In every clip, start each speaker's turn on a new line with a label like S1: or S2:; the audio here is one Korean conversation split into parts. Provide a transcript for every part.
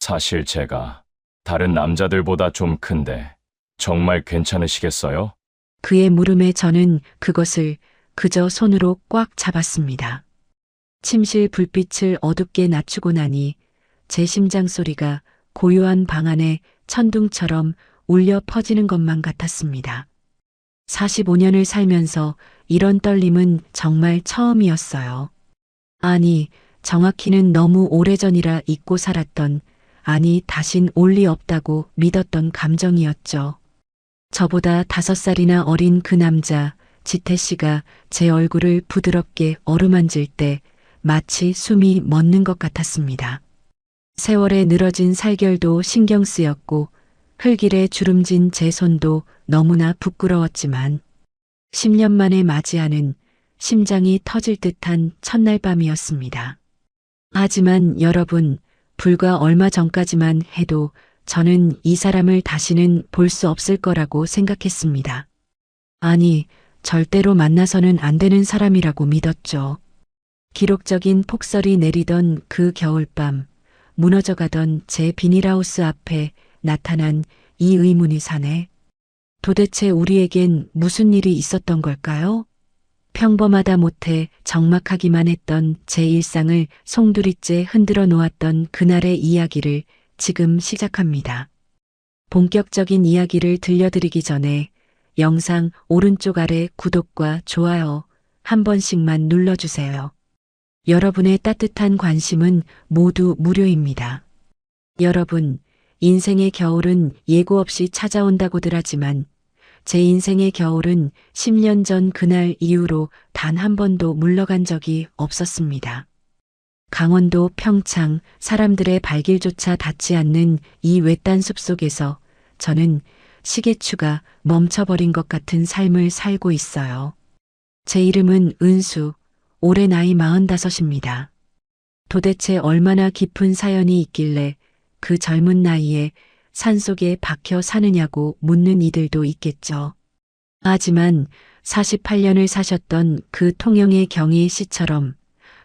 S1: 사실 제가 다른 남자들보다 좀 큰데 정말 괜찮으시겠어요?
S2: 그의 물음에 저는 그것을 그저 손으로 꽉 잡았습니다. 침실 불빛을 어둡게 낮추고 나니 제 심장 소리가 고요한 방 안에 천둥처럼 울려 퍼지는 것만 같았습니다. 45년을 살면서 이런 떨림은 정말 처음이었어요. 아니, 정확히는 너무 오래전이라 잊고 살았던, 아니, 다신 올 리 없다고 믿었던 감정이었죠. 저보다 5살이나 어린 그 남자, 지태 씨가 제 얼굴을 부드럽게 어루만질 때 마치 숨이 멎는 것 같았습니다. 세월에 늘어진 살결도 신경 쓰였고 흙일에 주름진 제 손도 너무나 부끄러웠지만 10년 만에 맞이하는 심장이 터질 듯한 첫날 밤이었습니다. 하지만 여러분, 불과 얼마 전까지만 해도 저는 이 사람을 다시는 볼 수 없을 거라고 생각했습니다. 아니, 절대로 만나서는 안 되는 사람이라고 믿었죠. 기록적인 폭설이 내리던 그 겨울밤, 무너져가던 제 비닐하우스 앞에 나타난 이 의문이 사네. 도대체 우리에겐 무슨 일이 있었던 걸까요? 평범하다 못해 적막하기만 했던 제 일상을 송두리째 흔들어 놓았던 그날의 이야기를 지금 시작합니다. 본격적인 이야기를 들려드리기 전에 영상 오른쪽 아래 구독과 좋아요 한 번씩만 눌러주세요. 여러분의 따뜻한 관심은 모두 무료입니다. 여러분, 인생의 겨울은 예고 없이 찾아온다고들 하지만 제 인생의 겨울은 10년 전 그날 이후로 단 한 번도 물러간 적이 없었습니다. 강원도 평창 사람들의 발길조차 닿지 않는 이 외딴 숲속에서 저는 시계추가 멈춰버린 것 같은 삶을 살고 있어요. 제 이름은 은수, 올해 나이 45입니다. 도대체 얼마나 깊은 사연이 있길래 그 젊은 나이에 산속에 박혀 사느냐고 묻는 이들도 있겠죠. 하지만 48년을 사셨던 그 통영의 경희 씨처럼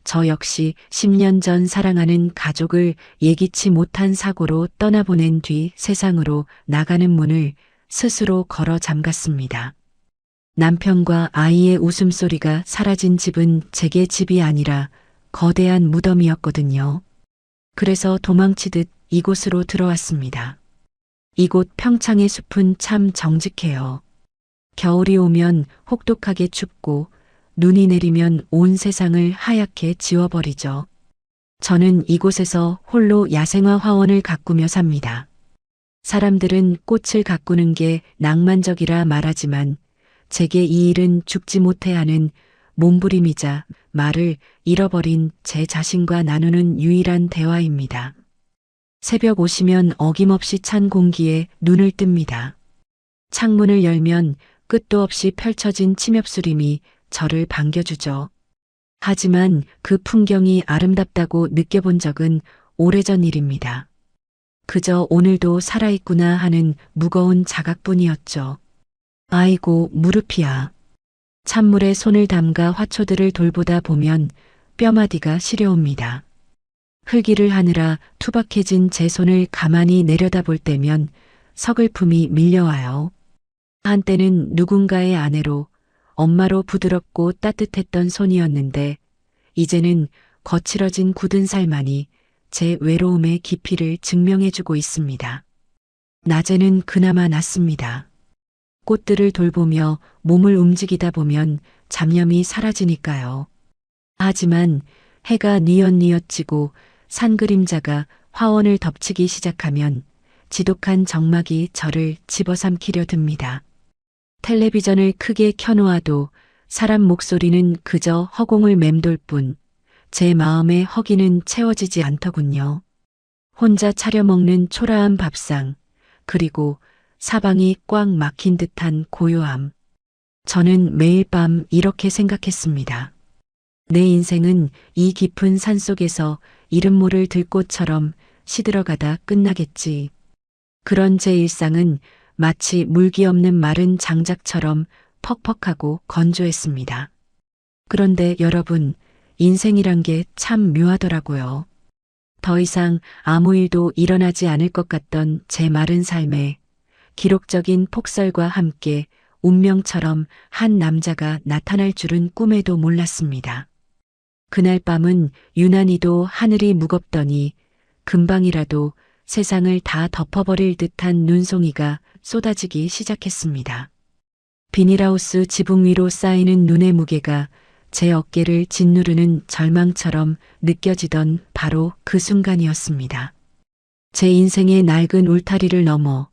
S2: 저 역시 10년 전 사랑하는 가족을 예기치 못한 사고로 떠나보낸 뒤 세상으로 나가는 문을 스스로 걸어 잠갔습니다. 남편과 아이의 웃음소리가 사라진 집은 제게 집이 아니라 거대한 무덤이었거든요. 그래서 도망치듯 이곳으로 들어왔습니다. 이곳 평창의 숲은 참 정직해요. 겨울이 오면 혹독하게 춥고 눈이 내리면 온 세상을 하얗게 지워버리죠. 저는 이곳에서 홀로 야생화 화원을 가꾸며 삽니다. 사람들은 꽃을 가꾸는 게 낭만적이라 말하지만 제게 이 일은 죽지 못해 하는 몸부림이자 말을 잃어버린 제 자신과 나누는 유일한 대화입니다. 새벽 오시면 어김없이 찬 공기에 눈을 뜹니다. 창문을 열면 끝도 없이 펼쳐진 침엽수림이 저를 반겨주죠. 하지만 그 풍경이 아름답다고 느껴본 적은 오래전 일입니다. 그저 오늘도 살아있구나 하는 무거운 자각뿐이었죠. 아이고, 무릎이야. 찬물에 손을 담가 화초들을 돌보다 보면 뼈마디가 시려옵니다. 흘기를 하느라 투박해진 제 손을 가만히 내려다볼 때면 서글픔이 밀려와요. 한때는 누군가의 아내로, 엄마로 부드럽고 따뜻했던 손이었는데 이제는 거칠어진 굳은 살만이 제 외로움의 깊이를 증명해주고 있습니다. 낮에는 그나마 낫습니다. 꽃들을 돌보며 몸을 움직이다 보면 잡념이 사라지니까요. 하지만 해가 뉘엿뉘엿 지고 산 그림자가 화원을 덮치기 시작하면 지독한 적막이 저를 집어삼키려 듭니다. 텔레비전을 크게 켜놓아도 사람 목소리는 그저 허공을 맴돌 뿐 제 마음의 허기는 채워지지 않더군요. 혼자 차려 먹는 초라한 밥상, 그리고 사방이 꽉 막힌 듯한 고요함. 저는 매일 밤 이렇게 생각했습니다. 내 인생은 이 깊은 산속에서 이름 모를 들꽃처럼 시들어가다 끝나겠지. 그런 제 일상은 마치 물기 없는 마른 장작처럼 퍽퍽하고 건조했습니다. 그런데 여러분, 인생이란 게 참 묘하더라고요. 더 이상 아무 일도 일어나지 않을 것 같던 제 마른 삶에 기록적인 폭설과 함께 운명처럼 한 남자가 나타날 줄은 꿈에도 몰랐습니다. 그날 밤은 유난히도 하늘이 무겁더니 금방이라도 세상을 다 덮어버릴 듯한 눈송이가 쏟아지기 시작했습니다. 비닐하우스 지붕 위로 쌓이는 눈의 무게가 제 어깨를 짓누르는 절망처럼 느껴지던 바로 그 순간이었습니다. 제 인생의 낡은 울타리를 넘어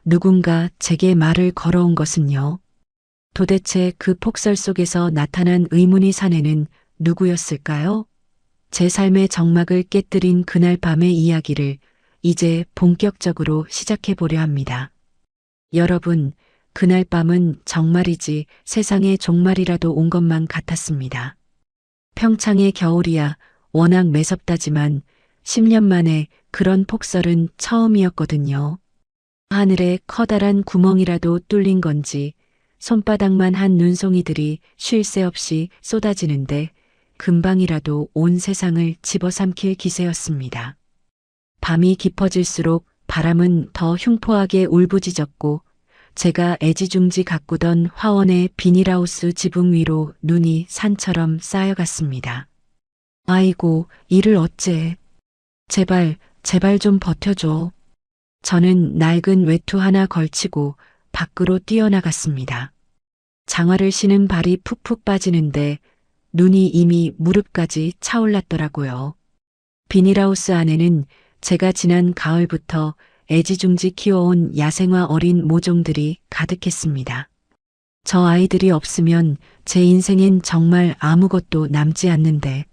S2: 누군가 제게 말을 걸어온 것은요. 도대체 그 폭설 속에서 나타난 의문의 사내는 누구였을까요? 제 삶의 정막을 깨뜨린 그날 밤의 이야기를 이제 본격적으로 시작해 보려 합니다. 여러분, 그날 밤은 정말이지 세상의 종말이라도 온 것만 같았습니다. 평창의 겨울이야 워낙 매섭다지만 10년 만에 그런 폭설은 처음이었거든요. 하늘에 커다란 구멍이라도 뚫린 건지 손바닥만 한 눈송이들이 쉴 새 없이 쏟아지는데 금방이라도 온 세상을 집어삼킬 기세였습니다. 밤이 깊어질수록 바람은 더 흉포하게 울부짖었고 제가 애지중지 가꾸던 화원의 비닐하우스 지붕 위로 눈이 산처럼 쌓여갔습니다. 아이고, 이를 어째. 제발 좀 버텨줘. 저는 낡은 외투 하나 걸치고 밖으로 뛰어나갔습니다. 장화를 신은 발이 푹푹 빠지는데 눈이 이미 무릎까지 차올랐더라고요. 비닐하우스 안에는 제가 지난 가을부터 애지중지 키워온 야생화 어린 모종들이 가득했습니다. 저 아이들이 없으면 제 인생엔 정말 아무것도 남지 않는데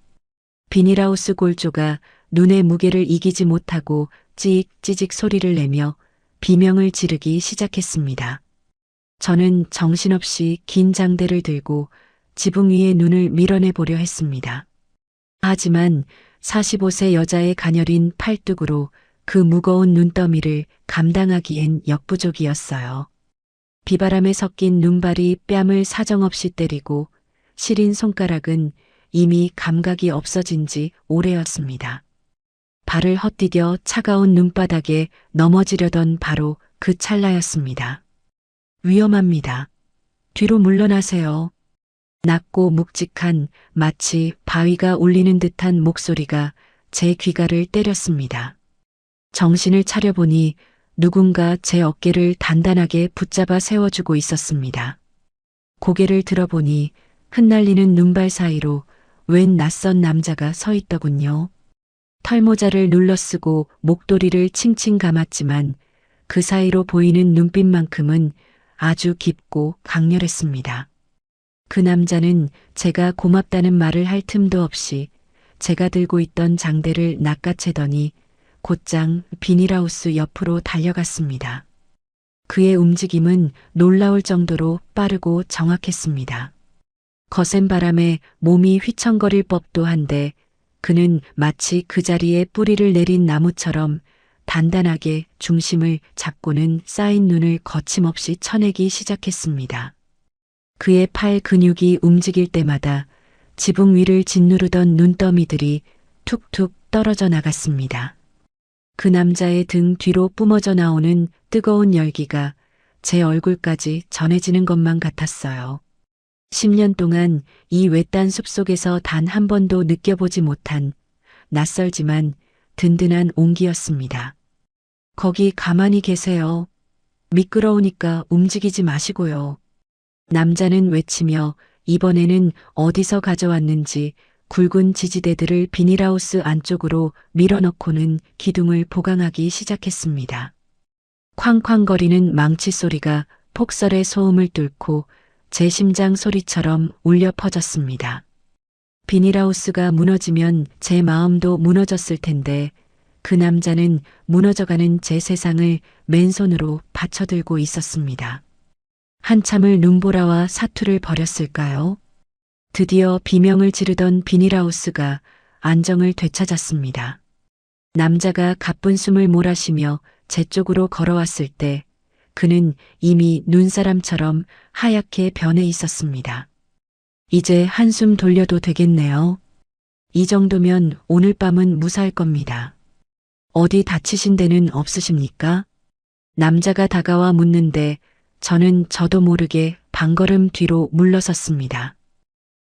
S2: 비닐하우스 골조가 눈의 무게를 이기지 못하고 찌익찌직 소리를 내며 비명을 지르기 시작했습니다. 저는 정신없이 긴 장대를 들고 지붕 위에 눈을 밀어내 보려 했습니다. 하지만 45세 여자의 가녀린 팔뚝으로 그 무거운 눈더미를 감당하기엔 역부족이었어요. 비바람에 섞인 눈발이 뺨을 사정없이 때리고 시린 손가락은 이미 감각이 없어진 지 오래였습니다. 발을 헛디뎌 차가운 눈바닥에 넘어지려던 바로 그 찰나였습니다. 위험합니다. 뒤로 물러나세요. 낮고 묵직한 마치 바위가 울리는 듯한 목소리가 제 귀가를 때렸습니다. 정신을 차려보니 누군가 제 어깨를 단단하게 붙잡아 세워주고 있었습니다. 고개를 들어보니 흩날리는 눈발 사이로 웬 낯선 남자가 서 있더군요. 털모자를 눌러쓰고 목도리를 칭칭 감았지만 그 사이로 보이는 눈빛만큼은 아주 깊고 강렬했습니다. 그 남자는 제가 고맙다는 말을 할 틈도 없이 제가 들고 있던 장대를 낚아채더니 곧장 비닐하우스 옆으로 달려갔습니다. 그의 움직임은 놀라울 정도로 빠르고 정확했습니다. 거센 바람에 몸이 휘청거릴 법도 한데 그는 마치 그 자리에 뿌리를 내린 나무처럼 단단하게 중심을 잡고는 쌓인 눈을 거침없이 쳐내기 시작했습니다. 그의 팔 근육이 움직일 때마다 지붕 위를 짓누르던 눈더미들이 툭툭 떨어져 나갔습니다. 그 남자의 등 뒤로 뿜어져 나오는 뜨거운 열기가 제 얼굴까지 전해지는 것만 같았어요. 10년 동안 이 외딴 숲속에서 단 한 번도 느껴보지 못한 낯설지만 든든한 온기였습니다. 거기 가만히 계세요. 미끄러우니까 움직이지 마시고요. 남자는 외치며 이번에는 어디서 가져왔는지 굵은 지지대들을 비닐하우스 안쪽으로 밀어넣고는 기둥을 보강하기 시작했습니다. 쾅쾅거리는 망치 소리가 폭설의 소음을 뚫고 제 심장 소리처럼 울려 퍼졌습니다. 비닐하우스가 무너지면 제 마음도 무너졌을 텐데 그 남자는 무너져가는 제 세상을 맨손으로 받쳐들고 있었습니다. 한참을 눈보라와 사투를 벌였을까요? 드디어 비명을 지르던 비닐하우스가 안정을 되찾았습니다. 남자가 가쁜 숨을 몰아쉬며 제 쪽으로 걸어왔을 때 그는 이미 눈사람처럼 하얗게 변해 있었습니다. 이제 한숨 돌려도 되겠네요. 이 정도면 오늘 밤은 무사할 겁니다. 어디 다치신 데는 없으십니까? 남자가 다가와 묻는데 저는 저도 모르게 반걸음 뒤로 물러섰습니다.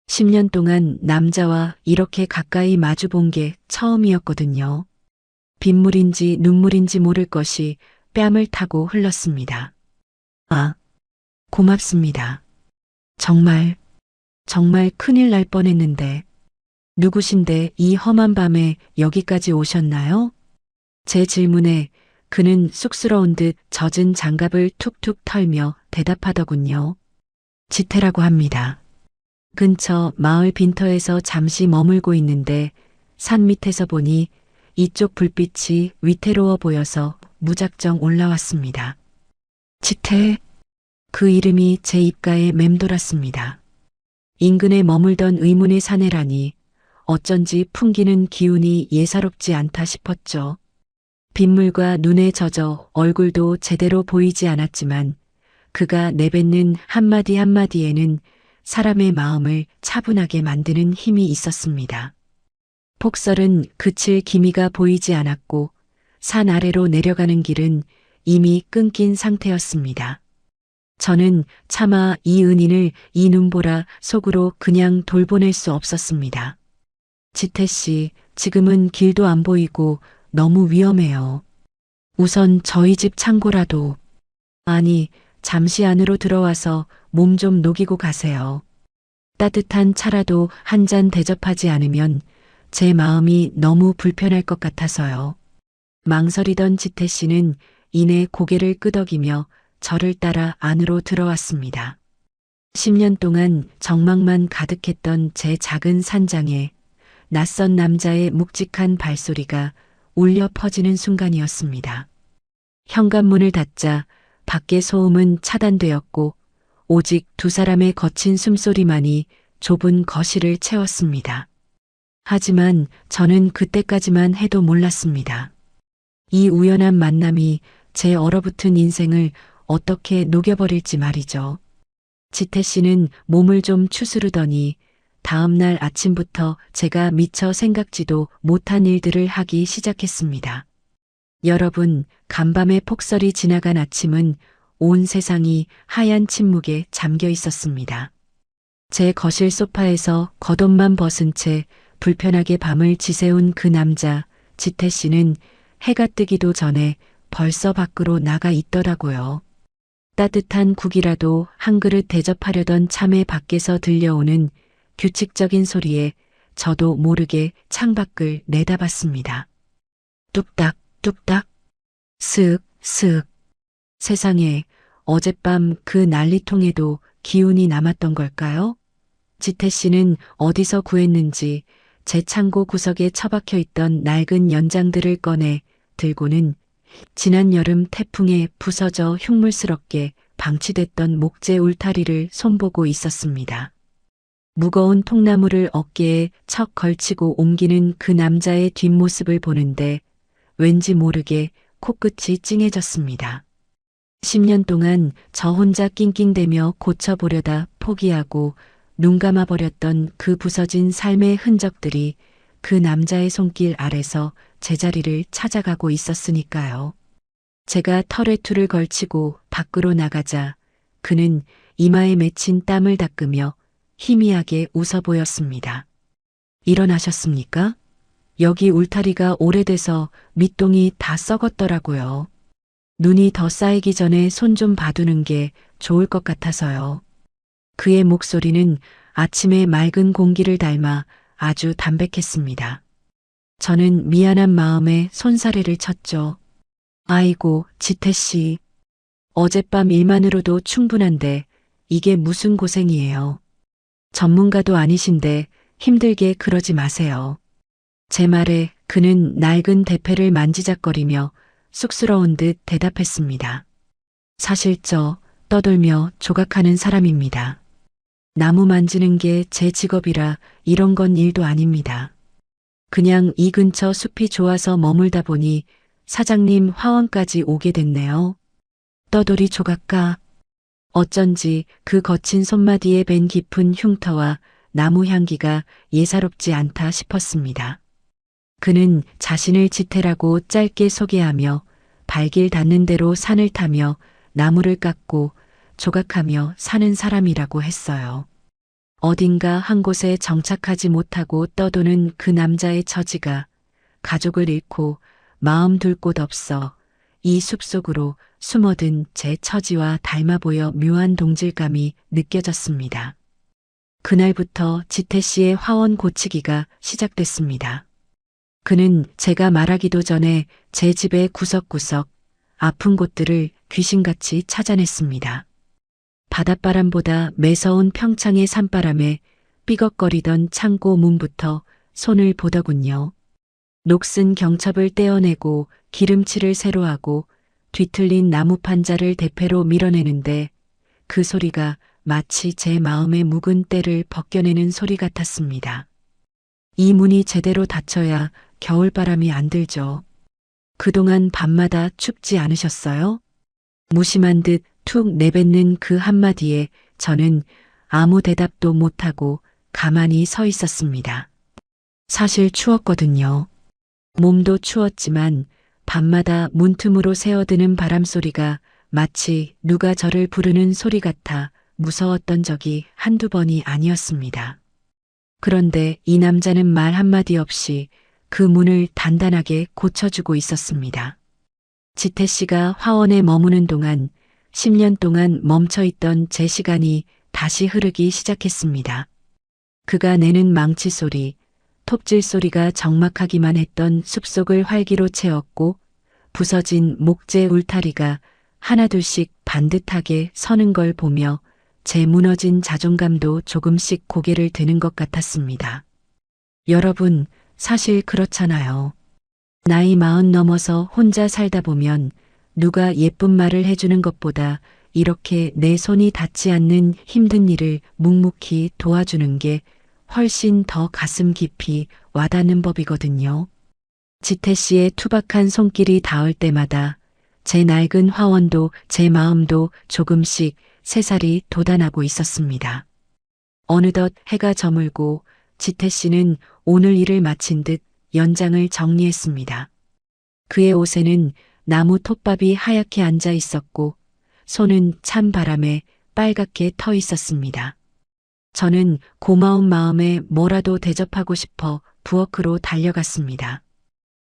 S2: 10년 동안 남자와 이렇게 가까이 마주 본 게 처음이었거든요. 빗물인지 눈물인지 모를 것이 뺨을 타고 흘렀습니다. 아, 고맙습니다. 정말 큰일 날 뻔했는데. 누구신데 이 험한 밤에 여기까지 오셨나요? 제 질문에 그는 쑥스러운 듯 젖은 장갑을 툭툭 털며 대답하더군요. 지태라고 합니다. 근처 마을 빈터에서 잠시 머물고 있는데 산 밑에서 보니 이쪽 불빛이 위태로워 보여서 무작정 올라왔습니다. 지태, 그 이름이 제 입가에 맴돌았습니다. 인근에 머물던 의문의 사내라니 어쩐지 풍기는 기운이 예사롭지 않다 싶었죠. 빗물과 눈에 젖어 얼굴도 제대로 보이지 않았지만 그가 내뱉는 한마디 한마디에는 사람의 마음을 차분하게 만드는 힘이 있었습니다. 폭설은 그칠 기미가 보이지 않았고 산 아래로 내려가는 길은 이미 끊긴 상태였습니다. 저는 차마 이 은인을 이 눈보라 속으로 그냥 돌보낼 수 없었습니다. 지태 씨, 지금은 길도 안 보이고 너무 위험해요. 우선 저희 집 창고라도, 아니, 잠시 안으로 들어와서 몸 좀 녹이고 가세요. 따뜻한 차라도 한 잔 대접하지 않으면 제 마음이 너무 불편할 것 같아서요. 망설이던 지태 씨는 이내 고개를 끄덕이며 저를 따라 안으로 들어왔습니다. 10년 동안 정막만 가득했던 제 작은 산장에 낯선 남자의 묵직한 발소리가 울려 퍼지는 순간이었습니다. 현관문을 닫자 밖의 소음은 차단되었고 오직 두 사람의 거친 숨소리만이 좁은 거실을 채웠습니다. 하지만 저는 그때까지만 해도 몰랐습니다. 이 우연한 만남이 제 얼어붙은 인생을 어떻게 녹여버릴지 말이죠. 지태 씨는 몸을 좀 추스르더니 다음 날 아침부터 제가 미처 생각지도 못한 일들을 하기 시작했습니다. 여러분, 간밤의 폭설이 지나간 아침은 온 세상이 하얀 침묵에 잠겨 있었습니다. 제 거실 소파에서 겉옷만 벗은 채 불편하게 밤을 지새운 그 남자, 지태 씨는 해가 뜨기도 전에 벌써 밖으로 나가 있더라고요. 따뜻한 국이라도 한 그릇 대접하려던 참에 밖에서 들려오는 규칙적인 소리에 저도 모르게 창밖을 내다봤습니다. 뚝딱, 뚝딱, 슥, 슥. 세상에, 어젯밤 그 난리통에도 기운이 남았던 걸까요? 지태 씨는 어디서 구했는지 제 창고 구석에 처박혀 있던 낡은 연장들을 꺼내 들고는 지난 여름 태풍에 부서져 흉물스럽게 방치됐던 목재 울타리를 손보고 있었습니다. 무거운 통나무를 어깨에 척 걸치고 옮기는 그 남자의 뒷모습을 보는데 왠지 모르게 코끝이 찡해졌습니다. 10년 동안 저 혼자 낑낑대며 고쳐보려다 포기하고 눈 감아버렸던 그 부서진 삶의 흔적들이 그 남자의 손길 아래서 제자리를 찾아가고 있었으니까요. 제가 털에투를 걸치고 밖으로 나가자 그는 이마에 맺힌 땀을 닦으며 희미하게 웃어 보였습니다. 일어나셨습니까? 여기 울타리가 오래돼서 밑동이 다 썩었더라고요. 눈이 더 쌓이기 전에 손 좀 봐두는 게 좋을 것 같아서요. 그의 목소리는 아침의 맑은 공기를 닮아 아주 담백했습니다. 저는 미안한 마음에 손사래를 쳤죠. 아이고, 지태 씨. 어젯밤 일만으로도 충분한데 이게 무슨 고생이에요. 전문가도 아니신데 힘들게 그러지 마세요. 제 말에 그는 낡은 대패를 만지작거리며 쑥스러운 듯 대답했습니다. 사실 떠돌며 조각하는 사람입니다. 나무 만지는 게 제 직업이라 이런 건 일도 아닙니다. 그냥 이 근처 숲이 좋아서 머물다 보니 사장님 화원까지 오게 됐네요. 떠돌이 조각가. 어쩐지 그 거친 손마디에 밴 깊은 흉터와 나무 향기가 예사롭지 않다 싶었습니다. 그는 자신을 지태라고 짧게 소개하며 발길 닿는 대로 산을 타며 나무를 깎고 조각하며 사는 사람이라고 했어요. 어딘가 한 곳에 정착하지 못하고 떠도는 그 남자의 처지가 가족을 잃고 마음 둘 곳 없어 이 숲속으로 숨어든 제 처지와 닮아 보여 묘한 동질감이 느껴졌습니다. 그날부터 지태 씨의 화원 고치기가 시작됐습니다. 그는 제가 말하기도 전에 제 집의 구석구석 아픈 곳들을 귀신같이 찾아냈습니다. 바닷바람보다 매서운 평창의 산바람에 삐걱거리던 창고 문부터 손을 보더군요. 녹슨 경첩을 떼어내고 기름칠을 새로 하고 뒤틀린 나무 판자를 대패로 밀어내는데 그 소리가 마치 제 마음의 묵은 때를 벗겨내는 소리 같았습니다. 이 문이 제대로 닫혀야 겨울바람이 안 들죠. 그동안 밤마다 춥지 않으셨어요? 무심한 듯 툭 내뱉는 그 한마디에 저는 아무 대답도 못하고 가만히 서 있었습니다. 사실 추웠거든요. 몸도 추웠지만 밤마다 문틈으로 새어드는 바람소리가 마치 누가 저를 부르는 소리 같아 무서웠던 적이 한두 번이 아니었습니다. 그런데 이 남자는 말 한마디 없이 그 문을 단단하게 고쳐주고 있었습니다. 지태 씨가 화원에 머무는 동안 10년 동안 멈춰있던 제 시간이 다시 흐르기 시작했습니다. 그가 내는 망치 소리, 톱질 소리가 적막하기만 했던 숲속을 활기로 채웠고 부서진 목재 울타리가 하나둘씩 반듯하게 서는 걸 보며 제 무너진 자존감도 조금씩 고개를 드는 것 같았습니다. 여러분, 사실 그렇잖아요. 나이 40 넘어서 혼자 살다 보면 누가 예쁜 말을 해주는 것보다 이렇게 내 손이 닿지 않는 힘든 일을 묵묵히 도와주는 게 훨씬 더 가슴 깊이 와닿는 법이거든요. 지태 씨의 투박한 손길이 닿을 때마다 제 낡은 화원도 제 마음도 조금씩 새살이 돋아나고 있었습니다. 어느덧 해가 저물고 지태 씨는 오늘 일을 마친 듯 연장을 정리했습니다. 그의 옷에는 나무 톱밥이 하얗게 앉아 있었고 손은 찬 바람에 빨갛게 터 있었습니다. 저는 고마운 마음에 뭐라도 대접하고 싶어 부엌으로 달려갔습니다.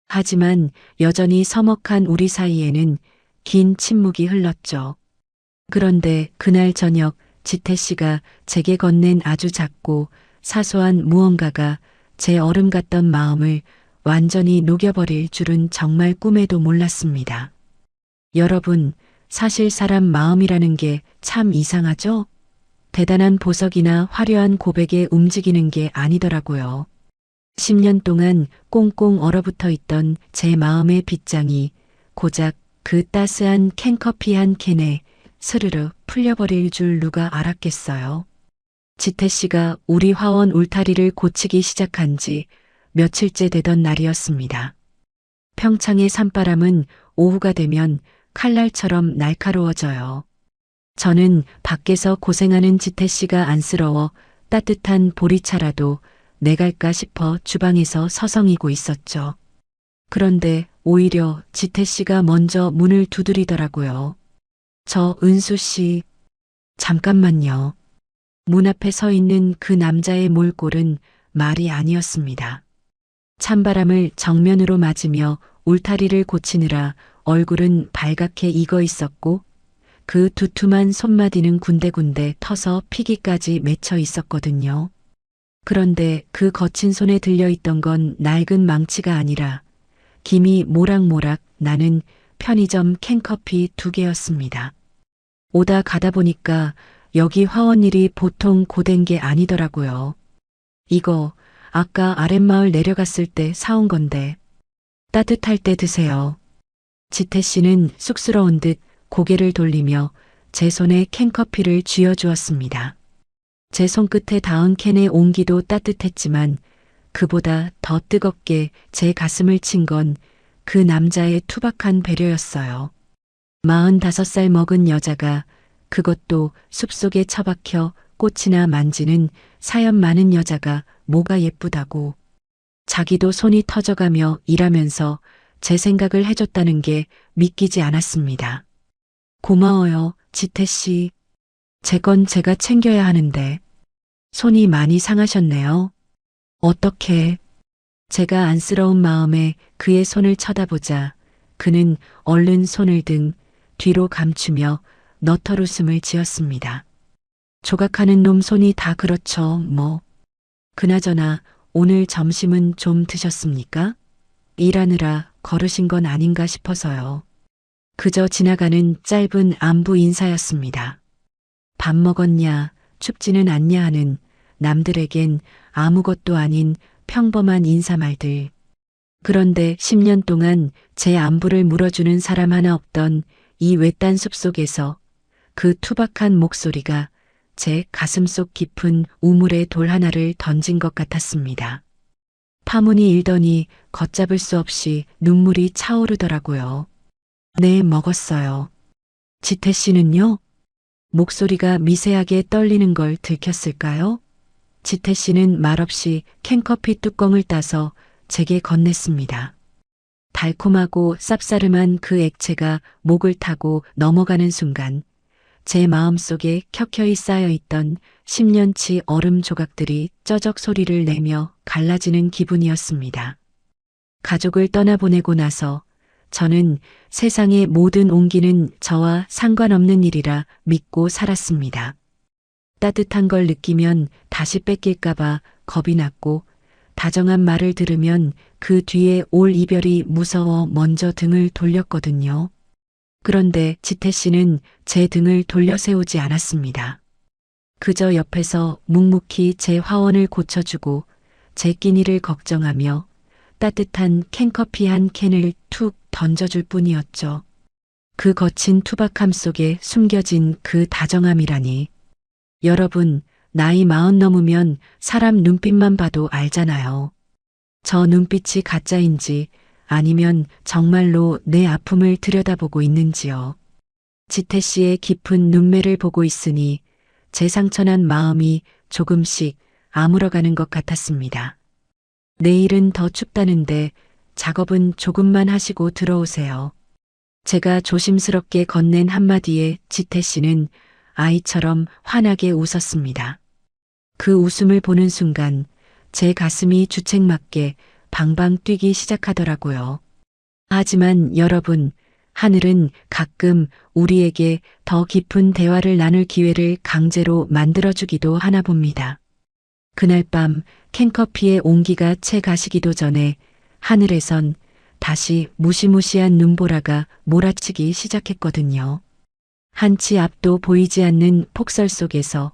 S2: 하지만 여전히 서먹한 우리 사이에는 긴 침묵이 흘렀죠. 그런데 그날 저녁 지태 씨가 제게 건넨 아주 작고 사소한 무언가가 제 얼음 같던 마음을 완전히 녹여버릴 줄은 정말 꿈에도 몰랐습니다. 여러분, 사실 사람 마음이라는 게 참 이상하죠? 대단한 보석이나 화려한 고백에 움직이는 게 아니더라고요. 10년 동안 꽁꽁 얼어붙어 있던 제 마음의 빗장이 고작 그 따스한 캔커피 한 캔에 스르르 풀려버릴 줄 누가 알았겠어요. 지태 씨가 우리 화원 울타리를 고치기 시작한 지 며칠째 되던 날이었습니다. 평창의 산바람은 오후가 되면 칼날처럼 날카로워져요. 저는 밖에서 고생하는 지태 씨가 안쓰러워 따뜻한 보리차라도 내갈까 싶어 주방에서 서성이고 있었죠. 그런데 오히려 지태 씨가 먼저 문을 두드리더라고요. 저 은수 씨, 잠깐만요. 문 앞에 서 있는 그 남자의 몰골은 말이 아니었습니다. 찬바람을 정면으로 맞으며 울타리를 고치느라 얼굴은 발갛게 익어 있었고 그 두툼한 손마디는 군데군데 터서 피기까지 맺혀 있었거든요. 그런데 그 거친 손에 들려있던 건 낡은 망치가 아니라 김이 모락모락 나는 편의점 캔커피 2개였습니다. 오다 가다 보니까 여기 화원일이 보통 고된 게 아니더라고요. 이거 아까 아랫마을 내려갔을 때 사온 건데 따뜻할 때 드세요. 지태 씨는 쑥스러운 듯 고개를 돌리며 제 손에 캔커피를 쥐어주었습니다. 제 손끝에 닿은 캔의 온기도 따뜻했지만 그보다 더 뜨겁게 제 가슴을 친 건 그 남자의 투박한 배려였어요. 45살 먹은 여자가 그것도 숲속에 처박혀 꽃이나 만지는 사연 많은 여자가 뭐가 예쁘다고. 자기도 손이 터져가며 일하면서 제 생각을 해줬다는 게 믿기지 않았습니다. 고마워요, 지태 씨. 제 건 제가 챙겨야 하는데. 손이 많이 상하셨네요. 어떻게? 제가 안쓰러운 마음에 그의 손을 쳐다보자 그는 얼른 손을 등 뒤로 감추며 너털 웃음을 지었습니다. 조각하는 놈 손이 다 그렇죠, 뭐. 그나저나 오늘 점심은 좀 드셨습니까? 일하느라 걸으신 건 아닌가 싶어서요. 그저 지나가는 짧은 안부 인사였습니다. 밥 먹었냐, 춥지는 않냐 하는 남들에겐 아무것도 아닌 평범한 인사말들. 그런데 10년 동안 제 안부를 물어주는 사람 하나 없던 이 외딴 숲속에서 그 투박한 목소리가 제 가슴속 깊은 우물에 돌 하나를 던진 것 같았습니다. 파문이 일더니 걷잡을 수 없이 눈물이 차오르더라고요. 네, 먹었어요. 지태 씨는요? 목소리가 미세하게 떨리는 걸 들켰을까요? 지태 씨는 말없이 캔커피 뚜껑을 따서 제게 건넸습니다. 달콤하고 쌉싸름한 그 액체가 목을 타고 넘어가는 순간 제 마음속에 켜켜이 쌓여있던 10년치 얼음 조각들이 쩌적 소리를 내며 갈라지는 기분이었습니다. 가족을 떠나보내고 나서 저는 세상의 모든 온기는 저와 상관없는 일이라 믿고 살았습니다. 따뜻한 걸 느끼면 다시 뺏길까봐 겁이 났고 다정한 말을 들으면 그 뒤에 올 이별이 무서워 먼저 등을 돌렸거든요. 그런데 지태 씨는 제 등을 돌려 세우지 않았습니다. 그저 옆에서 묵묵히 제 화원을 고쳐주고 제 끼니를 걱정하며 따뜻한 캔커피 한 캔을 툭 던져줄 뿐이었죠. 그 거친 투박함 속에 숨겨진 그 다정함이라니. 여러분, 나이 40 넘으면 사람 눈빛만 봐도 알잖아요. 저 눈빛이 가짜인지 아니면 정말로 내 아픔을 들여다보고 있는지요. 지태 씨의 깊은 눈매를 보고 있으니 제 상처난 마음이 조금씩 아물어가는 것 같았습니다. 내일은 더 춥다는데 작업은 조금만 하시고 들어오세요. 제가 조심스럽게 건넨 한마디에 지태 씨는 아이처럼 환하게 웃었습니다. 그 웃음을 보는 순간 제 가슴이 주책맞게 방방 뛰기 시작하더라고요. 하지만 여러분, 하늘은 가끔 우리에게 더 깊은 대화를 나눌 기회를 강제로 만들어주기도 하나 봅니다. 그날 밤 캔커피의 온기가 채 가시기도 전에 하늘에선 다시 무시무시한 눈보라가 몰아치기 시작했거든요. 한치 앞도 보이지 않는 폭설 속에서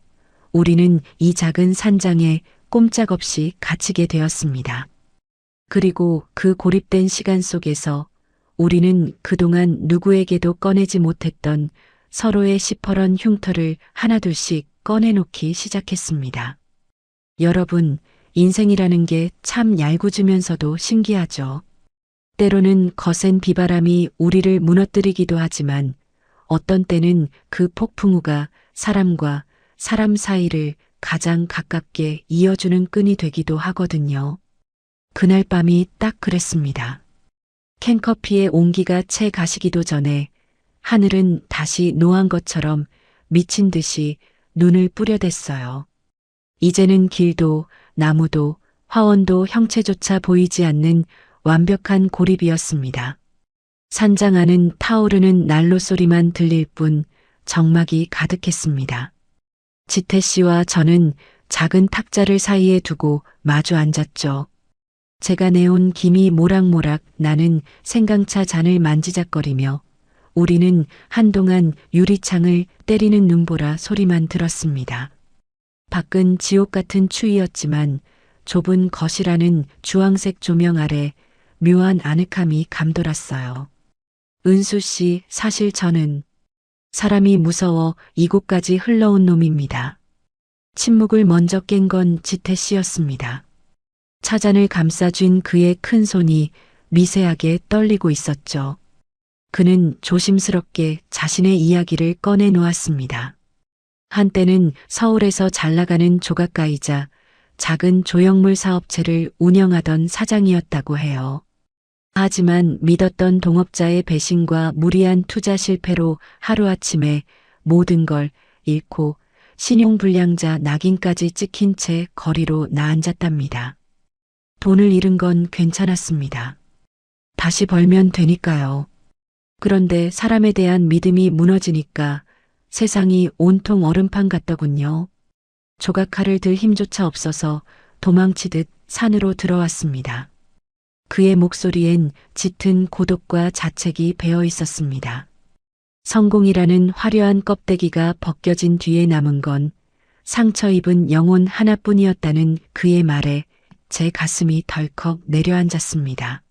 S2: 우리는 이 작은 산장에 꼼짝없이 갇히게 되었습니다. 그리고 그 고립된 시간 속에서 우리는 그동안 누구에게도 꺼내지 못했던 서로의 시퍼런 흉터를 하나둘씩 꺼내놓기 시작했습니다. 여러분, 인생이라는 게 참 얄궂으면서도 신기하죠. 때로는 거센 비바람이 우리를 무너뜨리기도 하지만 어떤 때는 그 폭풍우가 사람과 사람 사이를 가장 가깝게 이어주는 끈이 되기도 하거든요. 그날 밤이 딱 그랬습니다. 캔커피의 온기가 채 가시기도 전에 하늘은 다시 노한 것처럼 미친 듯이 눈을 뿌려댔어요. 이제는 길도 나무도 화원도 형체조차 보이지 않는 완벽한 고립이었습니다. 산장 안은 타오르는 난로 소리만 들릴 뿐 적막이 가득했습니다. 지태 씨와 저는 작은 탁자를 사이에 두고 마주 앉았죠. 제가 내온 김이 모락모락 나는 생강차 잔을 만지작거리며 우리는 한동안 유리창을 때리는 눈보라 소리만 들었습니다. 밖은 지옥 같은 추위였지만 좁은 거실 안은 주황색 조명 아래 묘한 아늑함이 감돌았어요. 은수 씨, 사실 저는 사람이 무서워 이곳까지 흘러온 놈입니다. 침묵을 먼저 깬 건 지태 씨였습니다. 차잔을 감싸쥔 그의 큰 손이 미세하게 떨리고 있었죠. 그는 조심스럽게 자신의 이야기를 꺼내 놓았습니다. 한때는 서울에서 잘 나가는 조각가이자 작은 조형물 사업체를 운영하던 사장이었다고 해요. 하지만 믿었던 동업자의 배신과 무리한 투자 실패로 하루아침에 모든 걸 잃고 신용불량자 낙인까지 찍힌 채 거리로 나앉았답니다. 돈을 잃은 건 괜찮았습니다. 다시 벌면 되니까요. 그런데 사람에 대한 믿음이 무너지니까 세상이 온통 얼음판 같더군요. 조각칼을 들 힘조차 없어서 도망치듯 산으로 들어왔습니다. 그의 목소리엔 짙은 고독과 자책이 배어 있었습니다. 성공이라는 화려한 껍데기가 벗겨진 뒤에 남은 건 상처 입은 영혼 하나뿐이었다는 그의 말에 제 가슴이 덜컥 내려앉았습니다.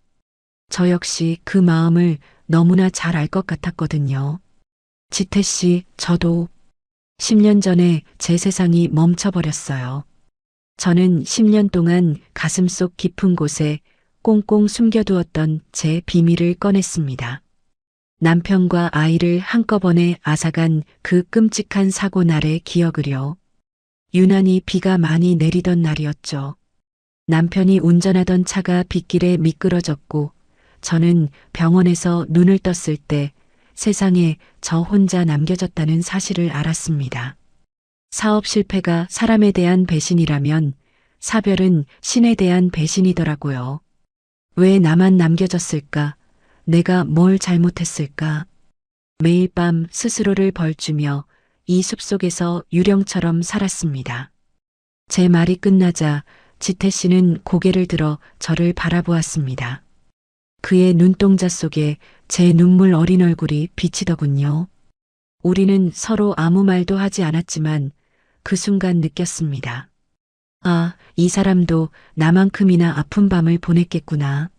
S2: 저 역시 그 마음을 너무나 잘 알 것 같았거든요. 지태 씨, 저도 10년 전에 제 세상이 멈춰버렸어요. 저는 10년 동안 가슴속 깊은 곳에 꽁꽁 숨겨두었던 제 비밀을 꺼냈습니다. 남편과 아이를 한꺼번에 앗아간 그 끔찍한 사고 날의 기억을요. 유난히 비가 많이 내리던 날이었죠. 남편이 운전하던 차가 빗길에 미끄러졌고 저는 병원에서 눈을 떴을 때 세상에 저 혼자 남겨졌다는 사실을 알았습니다. 사업 실패가 사람에 대한 배신이라면 사별은 신에 대한 배신이더라고요. 왜 나만 남겨졌을까? 내가 뭘 잘못했을까? 매일 밤 스스로를 벌주며 이 숲속에서 유령처럼 살았습니다. 제 말이 끝나자 지태 씨는 고개를 들어 저를 바라보았습니다. 그의 눈동자 속에 제 눈물 어린 얼굴이 비치더군요. 우리는 서로 아무 말도 하지 않았지만 그 순간 느꼈습니다. 아, 이 사람도 나만큼이나 아픈 밤을 보냈겠구나.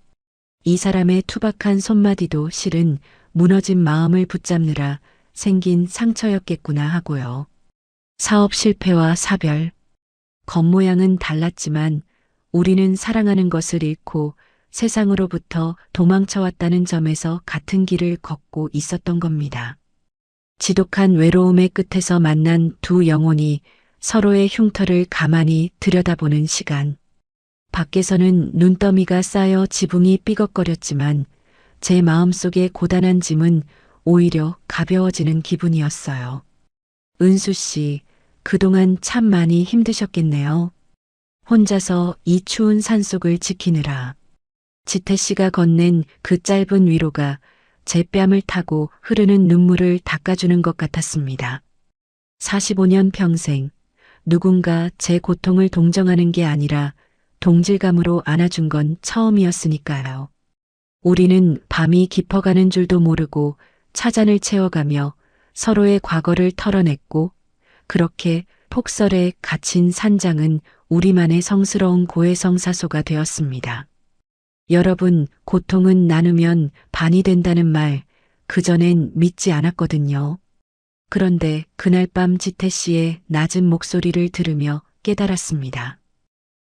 S2: 이 사람의 투박한 손마디도 실은 무너진 마음을 붙잡느라 생긴 상처였겠구나 하고요. 사업 실패와 사별. 겉모양은 달랐지만 우리는 사랑하는 것을 잃고 세상으로부터 도망쳐왔다는 점에서 같은 길을 걷고 있었던 겁니다. 지독한 외로움의 끝에서 만난 두 영혼이 서로의 흉터를 가만히 들여다보는 시간. 밖에서는 눈더미가 쌓여 지붕이 삐걱거렸지만 제 마음속의 고단한 짐은 오히려 가벼워지는 기분이었어요. 은수 씨, 그동안 참 많이 힘드셨겠네요. 혼자서 이 추운 산속을 지키느라. 지태 씨가 건넨 그 짧은 위로가 제 뺨을 타고 흐르는 눈물을 닦아주는 것 같았습니다. 45년 평생 누군가 제 고통을 동정하는 게 아니라 동질감으로 안아준 건 처음이었으니까요. 우리는 밤이 깊어가는 줄도 모르고 차잔을 채워가며 서로의 과거를 털어냈고 그렇게 폭설에 갇힌 산장은 우리만의 성스러운 고해성사소가 되었습니다. 여러분, 고통은 나누면 반이 된다는 말, 그전엔 믿지 않았거든요. 그런데 그날 밤 지태 씨의 낮은 목소리를 들으며 깨달았습니다.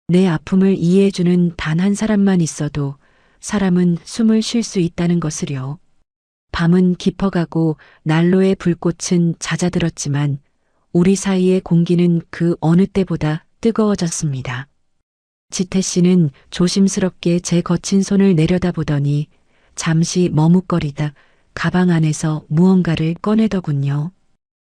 S2: 내 아픔을 이해해주는 단 한 사람만 있어도 사람은 숨을 쉴 수 있다는 것을요. 밤은 깊어가고 난로의 불꽃은 잦아들었지만 우리 사이의 공기는 그 어느 때보다 뜨거워졌습니다. 지태 씨는 조심스럽게 제 거친 손을 내려다보더니 잠시 머뭇거리다 가방 안에서 무언가를 꺼내더군요.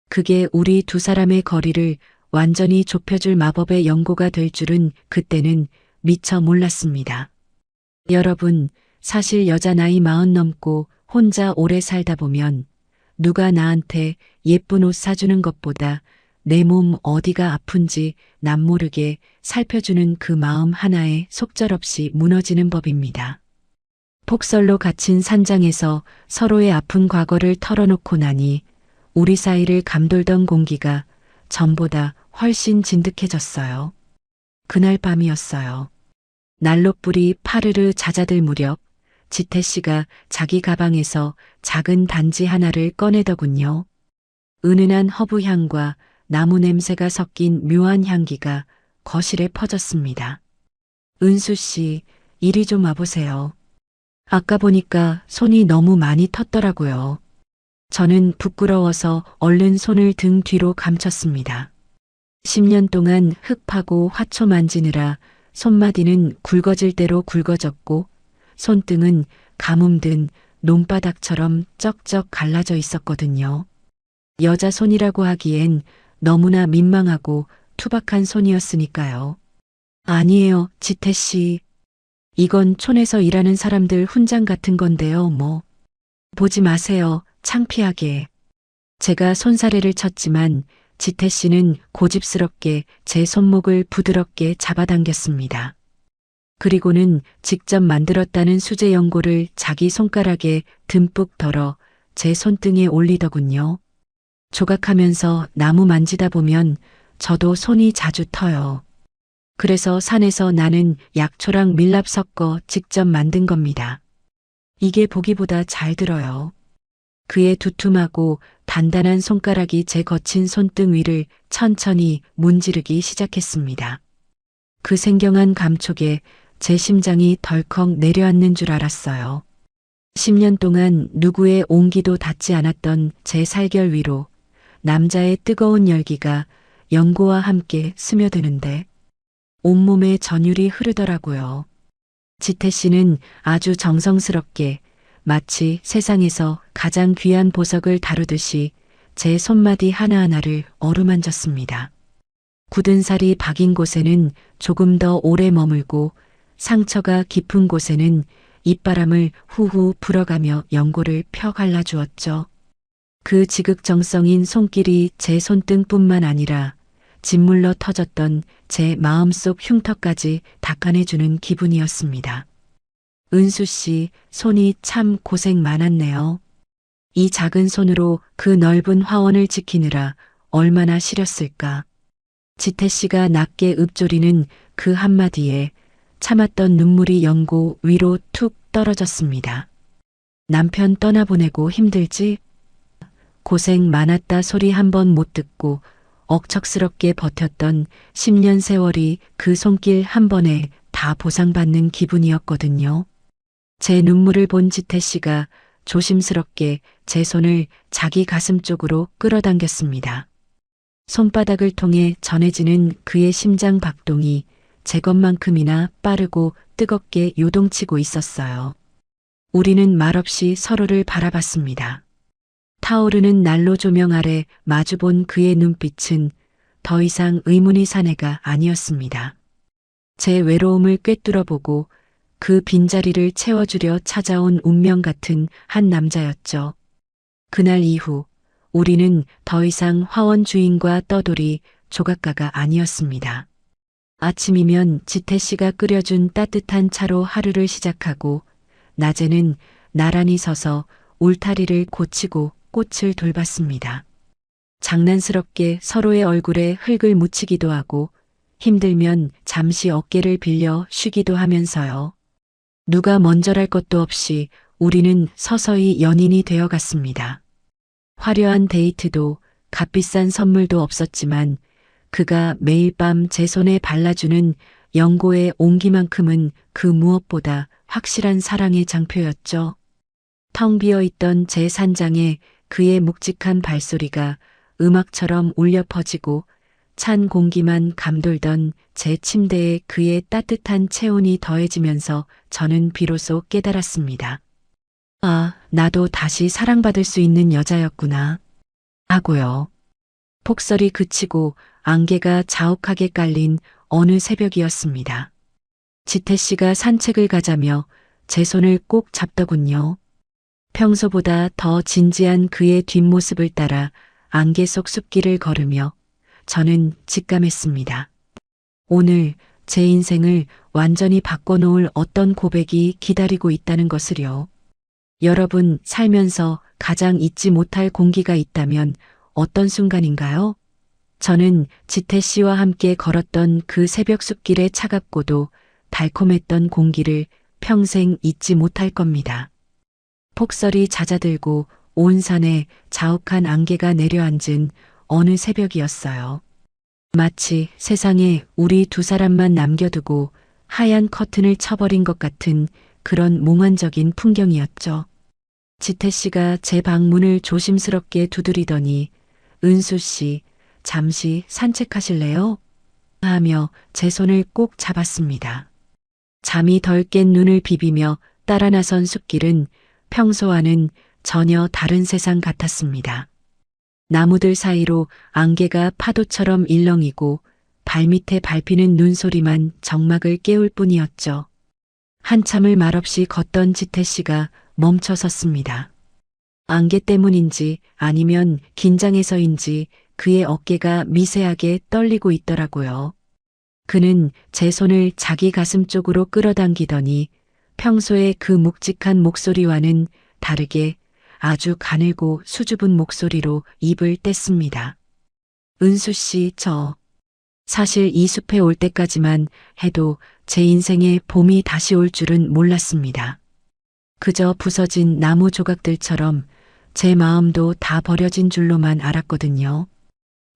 S2: 그게 우리 두 사람의 거리를 완전히 좁혀줄 마법의 연고가 될 줄은 그때는 미처 몰랐습니다. 여러분, 사실 여자 나이 40 넘고 혼자 오래 살다 보면 누가 나한테 예쁜 옷 사주는 것보다 내 몸 어디가 아픈지 남모르게 살펴주는 그 마음 하나에 속절없이 무너지는 법입니다. 폭설로 갇힌 산장에서 서로의 아픈 과거를 털어놓고 나니 우리 사이를 감돌던 공기가 전보다 훨씬 진득해졌어요. 그날 밤이었어요. 난로불이 파르르 잦아들 무렵 지태 씨가 자기 가방에서 작은 단지 하나를 꺼내더군요. 은은한 허브 향과 나무 냄새가 섞인 묘한 향기가 거실에 퍼졌습니다. 은수 씨, 이리 좀 와보세요. 아까 보니까 손이 너무 많이 텄더라고요. 저는 부끄러워서 얼른 손을 등 뒤로 감췄습니다. 10년 동안 흙 파고 화초 만지느라 손마디는 굵어질 대로 굵어졌고 손등은 가뭄든 논바닥처럼 쩍쩍 갈라져 있었거든요. 여자 손이라고 하기엔 너무나 민망하고 투박한 손이었으니까요. 아니에요, 지태 씨. 이건 촌에서 일하는 사람들 훈장 같은 건데요, 뭐. 보지 마세요, 창피하게. 제가 손사래를 쳤지만 지태 씨는 고집스럽게 제 손목을 부드럽게 잡아당겼습니다. 그리고는 직접 만들었다는 수제 연고를 자기 손가락에 듬뿍 덜어 제 손등에 올리더군요. 조각하면서 나무 만지다 보면 저도 손이 자주 터요. 그래서 산에서 나는 약초랑 밀랍 섞어 직접 만든 겁니다. 이게 보기보다 잘 들어요. 그의 두툼하고 단단한 손가락이 제 거친 손등 위를 천천히 문지르기 시작했습니다. 그 생경한 감촉에 제 심장이 덜컥 내려앉는 줄 알았어요. 10년 동안 누구의 온기도 닿지 않았던 제 살결 위로 남자의 뜨거운 열기가 연고와 함께 스며드는데 온몸에 전율이 흐르더라고요. 지태 씨는 아주 정성스럽게 마치 세상에서 가장 귀한 보석을 다루듯이 제 손마디 하나하나를 어루만졌습니다. 굳은 살이 박인 곳에는 조금 더 오래 머물고 상처가 깊은 곳에는 입바람을 후후 불어가며 연고를 펴 갈라주었죠. 그 지극정성인 손길이 제 손등뿐만 아니라 짓물러 터졌던 제 마음속 흉터까지 닦아내주는 기분이었습니다. 은수 씨, 손이 참 고생 많았네요. 이 작은 손으로 그 넓은 화원을 지키느라 얼마나 시렸을까. 지태 씨가 낮게 읊조리는 그 한마디에 참았던 눈물이 연고 위로 툭 떨어졌습니다. 남편 떠나보내고 힘들지? 고생 많았다 소리 한 번 못 듣고 억척스럽게 버텼던 10년 세월이 그 손길 한 번에 다 보상받는 기분이었거든요. 제 눈물을 본 지태 씨가 조심스럽게 제 손을 자기 가슴 쪽으로 끌어당겼습니다. 손바닥을 통해 전해지는 그의 심장 박동이 제 것만큼이나 빠르고 뜨겁게 요동치고 있었어요. 우리는 말없이 서로를 바라봤습니다. 타오르는 난로 조명 아래 마주본 그의 눈빛은 더 이상 의문의 사내가 아니었습니다. 제 외로움을 꿰뚫어보고 그 빈자리를 채워주려 찾아온 운명 같은 한 남자였죠. 그날 이후 우리는 더 이상 화원 주인과 떠돌이 조각가가 아니었습니다. 아침이면 지태 씨가 끓여준 따뜻한 차로 하루를 시작하고 낮에는 나란히 서서 울타리를 고치고 꽃을 돌봤습니다. 장난스럽게 서로의 얼굴에 흙을 묻히기도 하고 힘들면 잠시 어깨를 빌려 쉬기도 하면서요. 누가 먼저랄 것도 없이 우리는 서서히 연인이 되어갔습니다. 화려한 데이트도 값비싼 선물도 없었지만 그가 매일 밤 제 손에 발라주는 연고의 온기만큼은 그 무엇보다 확실한 사랑의 장표였죠. 텅 비어있던 제 산장에 그의 묵직한 발소리가 음악처럼 울려 퍼지고 찬 공기만 감돌던 제 침대에 그의 따뜻한 체온이 더해지면서 저는 비로소 깨달았습니다. 아, 나도 다시 사랑받을 수 있는 여자였구나. 하고요. 폭설이 그치고 안개가 자욱하게 깔린 어느 새벽이었습니다. 지태 씨가 산책을 가자며 제 손을 꼭 잡더군요. 평소보다 더 진지한 그의 뒷모습을 따라 안개 속 숲길을 걸으며 저는 직감했습니다. 오늘 제 인생을 완전히 바꿔놓을 어떤 고백이 기다리고 있다는 것을요. 여러분 살면서 가장 잊지 못할 공기가 있다면 어떤 순간인가요? 저는 지태 씨와 함께 걸었던 그 새벽 숲길의 차갑고도 달콤했던 공기를 평생 잊지 못할 겁니다. 폭설이 잦아들고 온 산에 자욱한 안개가 내려앉은 어느 새벽이었어요. 마치 세상에 우리 두 사람만 남겨두고 하얀 커튼을 쳐버린 것 같은 그런 몽환적인 풍경이었죠. 지태 씨가 제 방문을 조심스럽게 두드리더니 은수 씨, 잠시 산책하실래요? 하며 제 손을 꼭 잡았습니다. 잠이 덜 깬 눈을 비비며 따라 나선 숲길은 평소와는 전혀 다른 세상 같았습니다. 나무들 사이로 안개가 파도처럼 일렁이고 발밑에 밟히는 눈소리만 정막을 깨울 뿐이었죠. 한참을 말없이 걷던 지태 씨가 멈춰 섰습니다. 안개 때문인지 아니면 긴장해서인지 그의 어깨가 미세하게 떨리고 있더라고요. 그는 제 손을 자기 가슴 쪽으로 끌어당기더니 평소의 그 묵직한 목소리와는 다르게 아주 가늘고 수줍은 목소리로 입을 뗐습니다. 은수 씨, 사실 이 숲에 올 때까지만 해도 제 인생에 봄이 다시 올 줄은 몰랐습니다. 그저 부서진 나무 조각들처럼 제 마음도 다 버려진 줄로만 알았거든요.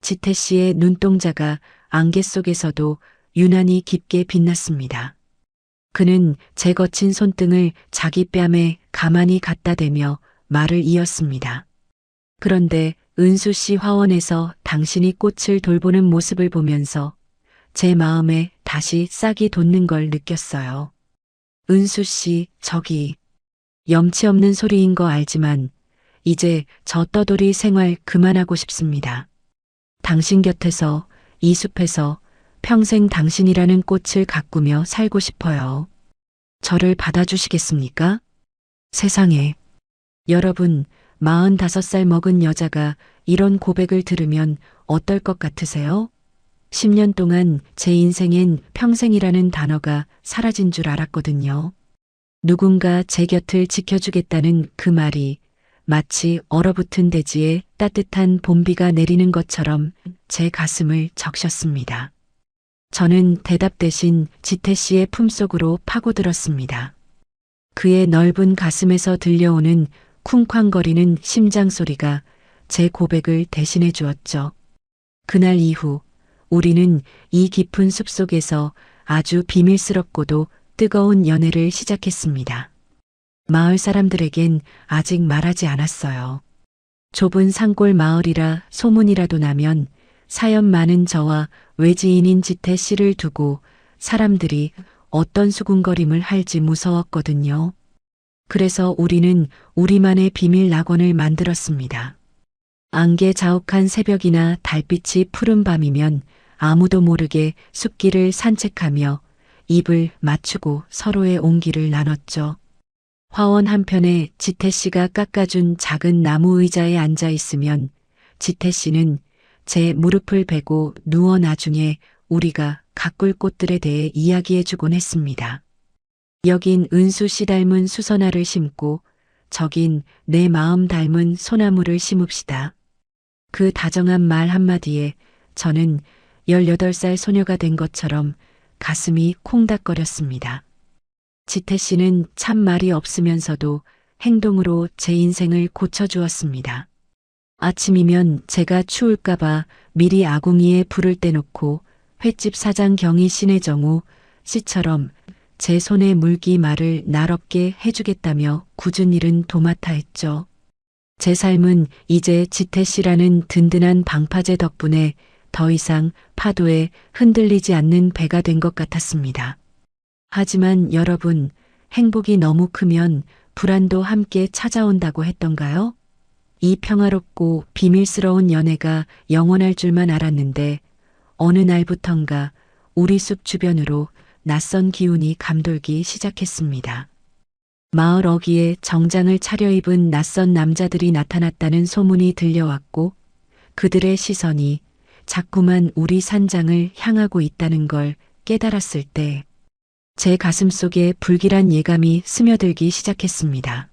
S2: 지태 씨의 눈동자가 안개 속에서도 유난히 깊게 빛났습니다. 그는 제 거친 손등을 자기 뺨에 가만히 갖다 대며 말을 이었습니다. 그런데 은수 씨 화원에서 당신이 꽃을 돌보는 모습을 보면서 제 마음에 다시 싹이 돋는 걸 느꼈어요. 은수 씨, 저기 염치 없는 소리인 거 알지만 이제 저 떠돌이 생활 그만하고 싶습니다. 당신 곁에서 이 숲에서 평생 당신이라는 꽃을 가꾸며 살고 싶어요. 저를 받아주시겠습니까? 세상에. 여러분, 45살 먹은 여자가 이런 고백을 들으면 어떨 것 같으세요? 10년 동안 제 인생엔 평생이라는 단어가 사라진 줄 알았거든요. 누군가 제 곁을 지켜주겠다는 그 말이 마치 얼어붙은 대지에 따뜻한 봄비가 내리는 것처럼 제 가슴을 적셨습니다. 저는 대답 대신 지태 씨의 품속으로 파고들었습니다. 그의 넓은 가슴에서 들려오는 쿵쾅거리는 심장 소리가 제 고백을 대신해 주었죠. 그날 이후 우리는 이 깊은 숲속에서 아주 비밀스럽고도 뜨거운 연애를 시작했습니다. 마을 사람들에겐 아직 말하지 않았어요. 좁은 산골 마을이라 소문이라도 나면 사연 많은 저와 외지인인 지태 씨를 두고 사람들이 어떤 수군거림을 할지 무서웠거든요. 그래서 우리는 우리만의 비밀 낙원을 만들었습니다. 안개 자욱한 새벽이나 달빛이 푸른 밤이면 아무도 모르게 숲길을 산책하며 입을 맞추고 서로의 온기를 나눴죠. 화원 한편에 지태 씨가 깎아준 작은 나무 의자에 앉아 있으면 지태 씨는 제 무릎을 베고 누워 나중에 우리가 가꿀 꽃들에 대해 이야기해주곤 했습니다. 여긴 은수 씨 닮은 수선화를 심고 저긴 내 마음 닮은 소나무를 심읍시다. 그 다정한 말 한마디에 저는 18살 소녀가 된 것처럼 가슴이 콩닥거렸습니다. 지태 씨는 참 말이 없으면서도 행동으로 제 인생을 고쳐주었습니다. 아침이면 제가 추울까봐 미리 아궁이에 불을 떼놓고 횟집 사장 경희 신혜정우 씨처럼 제 손에 물기 말을 날없게 해주겠다며 굳은 일은 도맡아 했죠. 제 삶은 이제 지태 씨라는 든든한 방파제 덕분에 더 이상 파도에 흔들리지 않는 배가 된 것 같았습니다. 하지만 여러분, 행복이 너무 크면 불안도 함께 찾아온다고 했던가요? 이 평화롭고 비밀스러운 연애가 영원할 줄만 알았는데 어느 날부턴가 우리 숲 주변으로 낯선 기운이 감돌기 시작했습니다. 마을 어귀에 정장을 차려입은 낯선 남자들이 나타났다는 소문이 들려왔고 그들의 시선이 자꾸만 우리 산장을 향하고 있다는 걸 깨달았을 때 제 가슴속에 불길한 예감이 스며들기 시작했습니다.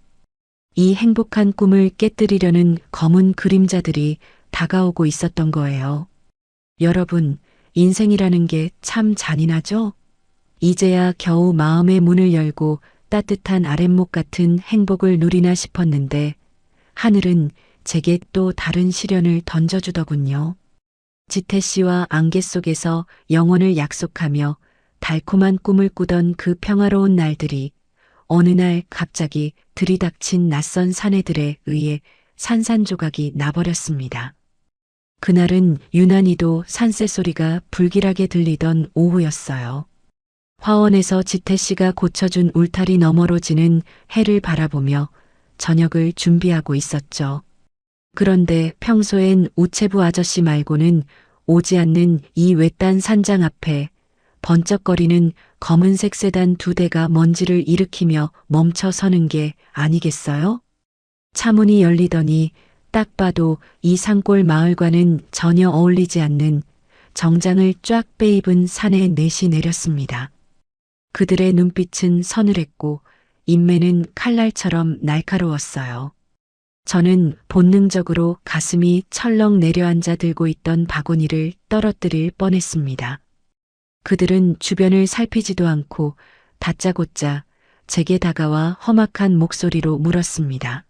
S2: 이 행복한 꿈을 깨뜨리려는 검은 그림자들이 다가오고 있었던 거예요. 여러분, 인생이라는 게 참 잔인하죠? 이제야 겨우 마음의 문을 열고 따뜻한 아랫목 같은 행복을 누리나 싶었는데 하늘은 제게 또 다른 시련을 던져주더군요. 지태 씨와 안개 속에서 영원을 약속하며 달콤한 꿈을 꾸던 그 평화로운 날들이 어느 날 갑자기 들이닥친 낯선 사내들에 의해 산산조각이 나버렸습니다. 그날은 유난히도 산새 소리가 불길하게 들리던 오후였어요. 화원에서 지태 씨가 고쳐준 울타리 너머로 지는 해를 바라보며 저녁을 준비하고 있었죠. 그런데 평소엔 우체부 아저씨 말고는 오지 않는 이 외딴 산장 앞에 번쩍거리는 검은색 세단 2대가 먼지를 일으키며 멈춰 서는 게 아니겠어요? 차문이 열리더니 딱 봐도 이 산골 마을과는 전혀 어울리지 않는 정장을 쫙 빼입은 사내 넷이 내렸습니다. 그들의 눈빛은 서늘했고 인매는 칼날처럼 날카로웠어요. 저는 본능적으로 가슴이 철렁 내려앉아 들고 있던 바구니를 떨어뜨릴 뻔했습니다. 그들은 주변을 살피지도 않고 다짜고짜 제게 다가와 험악한 목소리로 물었습니다.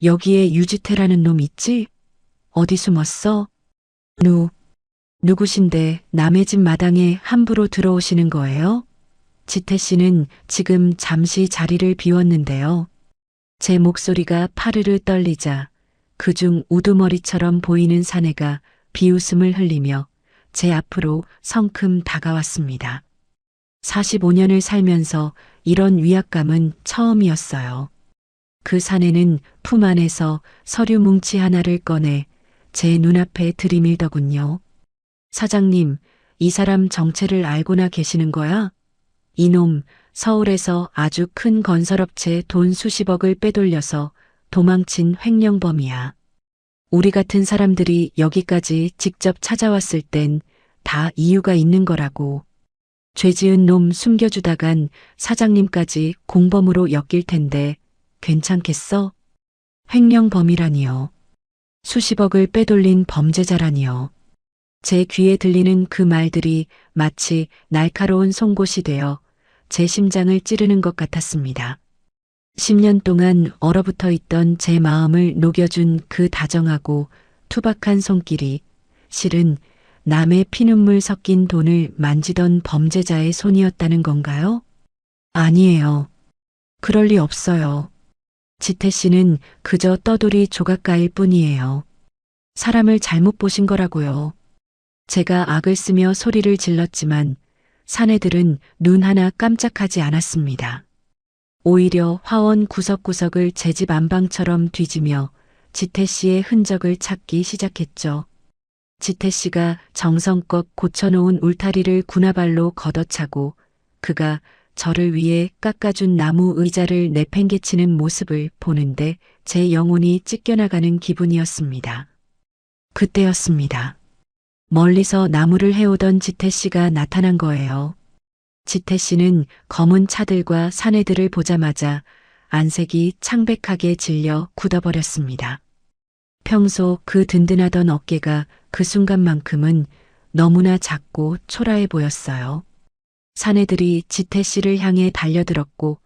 S2: 여기에 유지태라는 놈 있지? 어디 숨었어? 누구신데 남의 집 마당에 함부로 들어오시는 거예요? 지태 씨는 지금 잠시 자리를 비웠는데요. 제 목소리가 파르르 떨리자 그중 우두머리처럼 보이는 사내가 비웃음을 흘리며 제 앞으로 성큼 다가왔습니다. 45년을 살면서 이런 위압감은 처음이었어요. 그 사내는 품 안에서 서류 뭉치 하나를 꺼내 제 눈앞에 들이밀더군요. 사장님, 이 사람 정체를 알고나 계시는 거야? 이놈 서울에서 아주 큰 건설업체 돈 수십억을 빼돌려서 도망친 횡령범이야. 우리 같은 사람들이 여기까지 직접 찾아왔을 땐 다 이유가 있는 거라고. 죄 지은 놈 숨겨주다간 사장님까지 공범으로 엮일 텐데 괜찮겠어? 횡령범이라니요. 수십억을 빼돌린 범죄자라니요. 제 귀에 들리는 그 말들이 마치 날카로운 송곳이 되어 제 심장을 찌르는 것 같았습니다. 10년 동안 얼어붙어 있던 제 마음을 녹여준 그 다정하고 투박한 손길이 실은 남의 피눈물 섞인 돈을 만지던 범죄자의 손이었다는 건가요? 아니에요. 그럴 리 없어요. 지태 씨는 그저 떠돌이 조각가일 뿐이에요. 사람을 잘못 보신 거라고요. 제가 악을 쓰며 소리를 질렀지만 사내들은 눈 하나 깜짝하지 않았습니다. 오히려 화원 구석구석을 제 집 안방처럼 뒤지며 지태 씨의 흔적을 찾기 시작했죠. 지태 씨가 정성껏 고쳐놓은 울타리를 군화발로 걷어차고 그가 저를 위해 깎아준 나무 의자를 내팽개치는 모습을 보는데 제 영혼이 찢겨나가는 기분이었습니다. 그때였습니다. 멀리서 나무를 해오던 지태 씨가 나타난 거예요. 지태 씨는 검은 차들과 사내들을 보자마자 안색이 창백하게 질려 굳어버렸습니다. 평소 그 든든하던 어깨가 그 순간만큼은 너무나 작고 초라해 보였어요. 사내들이 지태 씨를 향해 달려들었고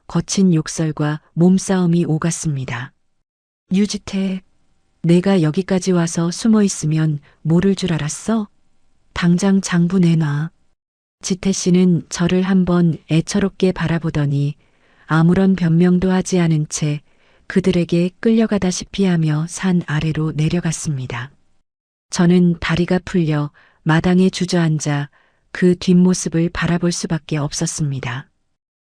S2: 거친 욕설과 몸싸움이 오갔습니다. 유지태, 내가 여기까지 와서 숨어 있으면 모를 줄 알았어? 당장 장부 내놔. 지태 씨는 저를 한번 애처롭게 바라보더니 아무런 변명도 하지 않은 채 그들에게 끌려가다시피 하며 산 아래로 내려갔습니다. 저는 다리가 풀려 마당에 주저앉아 그 뒷모습을 바라볼 수밖에 없었습니다.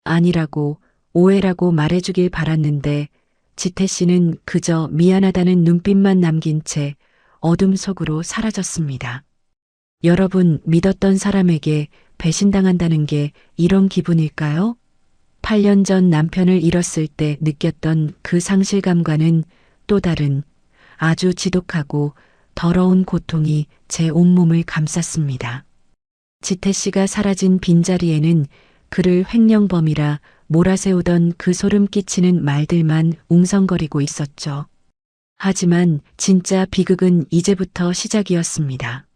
S2: 아니라고 오해라고 말해주길 바랐는데 지태 씨는 그저 미안하다는 눈빛만 남긴 채 어둠 속으로 사라졌습니다. 여러분, 믿었던 사람에게 배신당한다는 게 이런 기분일까요? 8년 전 남편을 잃었을 때 느꼈던 그 상실감과는 또 다른 아주 지독하고 더러운 고통이 제 온몸을 감쌌습니다. 지태 씨가 사라진 빈자리에는 그를 횡령범이라 몰아세우던 그 소름 끼치는 말들만 웅성거리고 있었죠. 하지만 진짜 비극은 이제부터 시작이었습니다.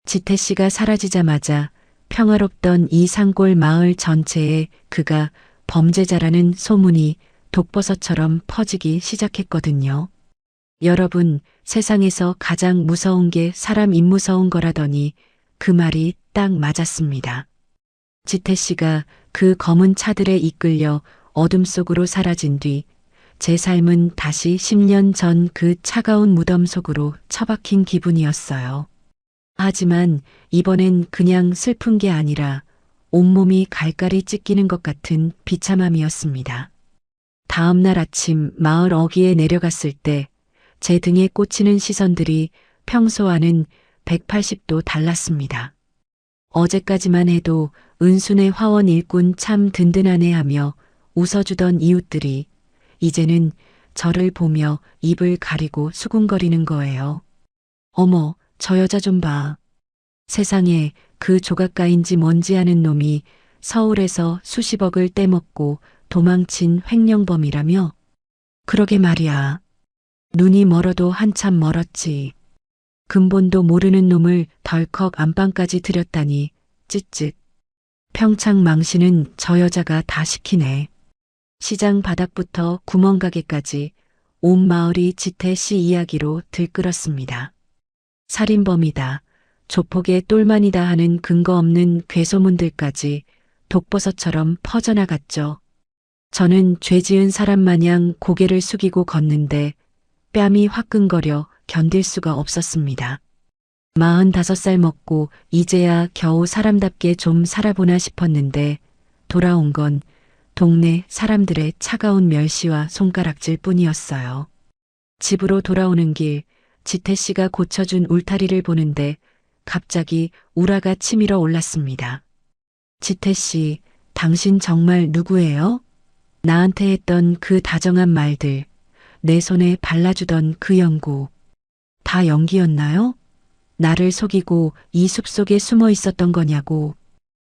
S2: 지태 씨가 사라지자마자 평화롭던 이 산골 마을 전체에 그가 범죄자라는 소문이 독버섯처럼 퍼지기 시작했거든요. 여러분, 세상에서 가장 무서운 게 사람 입 무서운 거라더니 그 말이 딱 맞았습니다. 지태 씨가 그 검은 차들에 이끌려 어둠 속으로 사라진 뒤 제 삶은 다시 10년 전 그 차가운 무덤 속으로 처박힌 기분이었어요. 하지만 이번엔 그냥 슬픈 게 아니라 온몸이 갈갈이 찢기는 것 같은 비참함이었습니다. 다음 날 아침 마을 어귀에 내려갔을 때 제 등에 꽂히는 시선들이 평소와는 180도 달랐습니다. 어제까지만 해도 은순의 화원 일꾼 참 든든하네 하며 웃어주던 이웃들이 이제는 저를 보며 입을 가리고 수군거리는 거예요. 어머, 저 여자 좀 봐. 세상에 그 조각가인지 뭔지 아는 놈이 서울에서 수십억을 떼먹고 도망친 횡령범이라며? 그러게 말이야. 눈이 멀어도 한참 멀었지. 근본도 모르는 놈을 덜컥 안방까지 들였다니 찌찌. 평창 망신은 저 여자가 다 시키네. 시장 바닥부터 구멍가게까지 온 마을이 지태 씨 이야기로 들끓었습니다. 살인범이다. 조폭의 똘만이다 하는 근거 없는 괴소문들까지 독버섯처럼 퍼져나갔죠. 저는 죄 지은 사람 마냥 고개를 숙이고 걷는데 뺨이 화끈거려 견딜 수가 없었습니다. 45살 먹고 이제야 겨우 사람답게 좀 살아보나 싶었는데 돌아온 건 동네 사람들의 차가운 멸시와 손가락질 뿐이었어요. 집으로 돌아오는 길 지태 씨가 고쳐준 울타리를 보는데 갑자기 우라가 치밀어 올랐습니다. 지태 씨, 당신 정말 누구예요? 나한테 했던 그 다정한 말들, 내 손에 발라주던 그 연고, 다 연기였나요? 나를 속이고 이 숲속에 숨어 있었던 거냐고.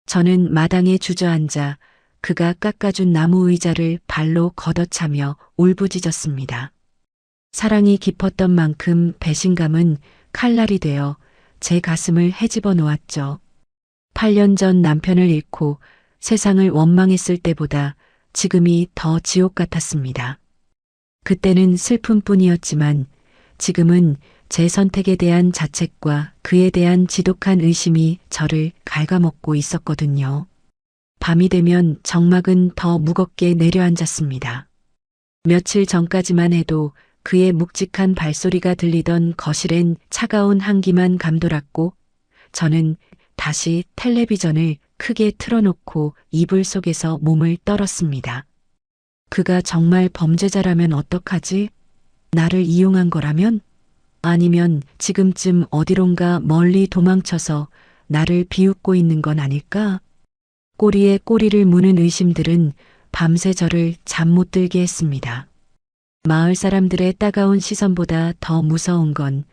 S2: 저는 마당에 주저앉아 그가 깎아준 나무 의자를 발로 걷어차며 울부짖었습니다. 사랑이 깊었던 만큼 배신감은 칼날이 되어 제 가슴을 헤집어 놓았죠. 8년 전 남편을 잃고 세상을 원망했을 때보다 지금이 더 지옥 같았습니다. 그때는 슬픔뿐이었지만 지금은 제 선택에 대한 자책과 그에 대한 지독한 의심이 저를 갉아먹고 있었거든요. 밤이 되면 정막은 더 무겁게 내려앉았습니다. 며칠 전까지만 해도 그의 묵직한 발소리가 들리던 거실엔 차가운 한기만 감돌았고 저는 다시 텔레비전을 크게 틀어놓고 이불 속에서 몸을 떨었습니다. 그가 정말 범죄자라면 어떡하지? 나를 이용한 거라면? 아니면 지금쯤 어디론가 멀리 도망쳐서 나를 비웃고 있는 건 아닐까? 꼬리에 꼬리를 무는 의심들은 밤새 저를 잠 못 들게 했습니다. 마을 사람들의 따가운 시선보다 더 무서운 건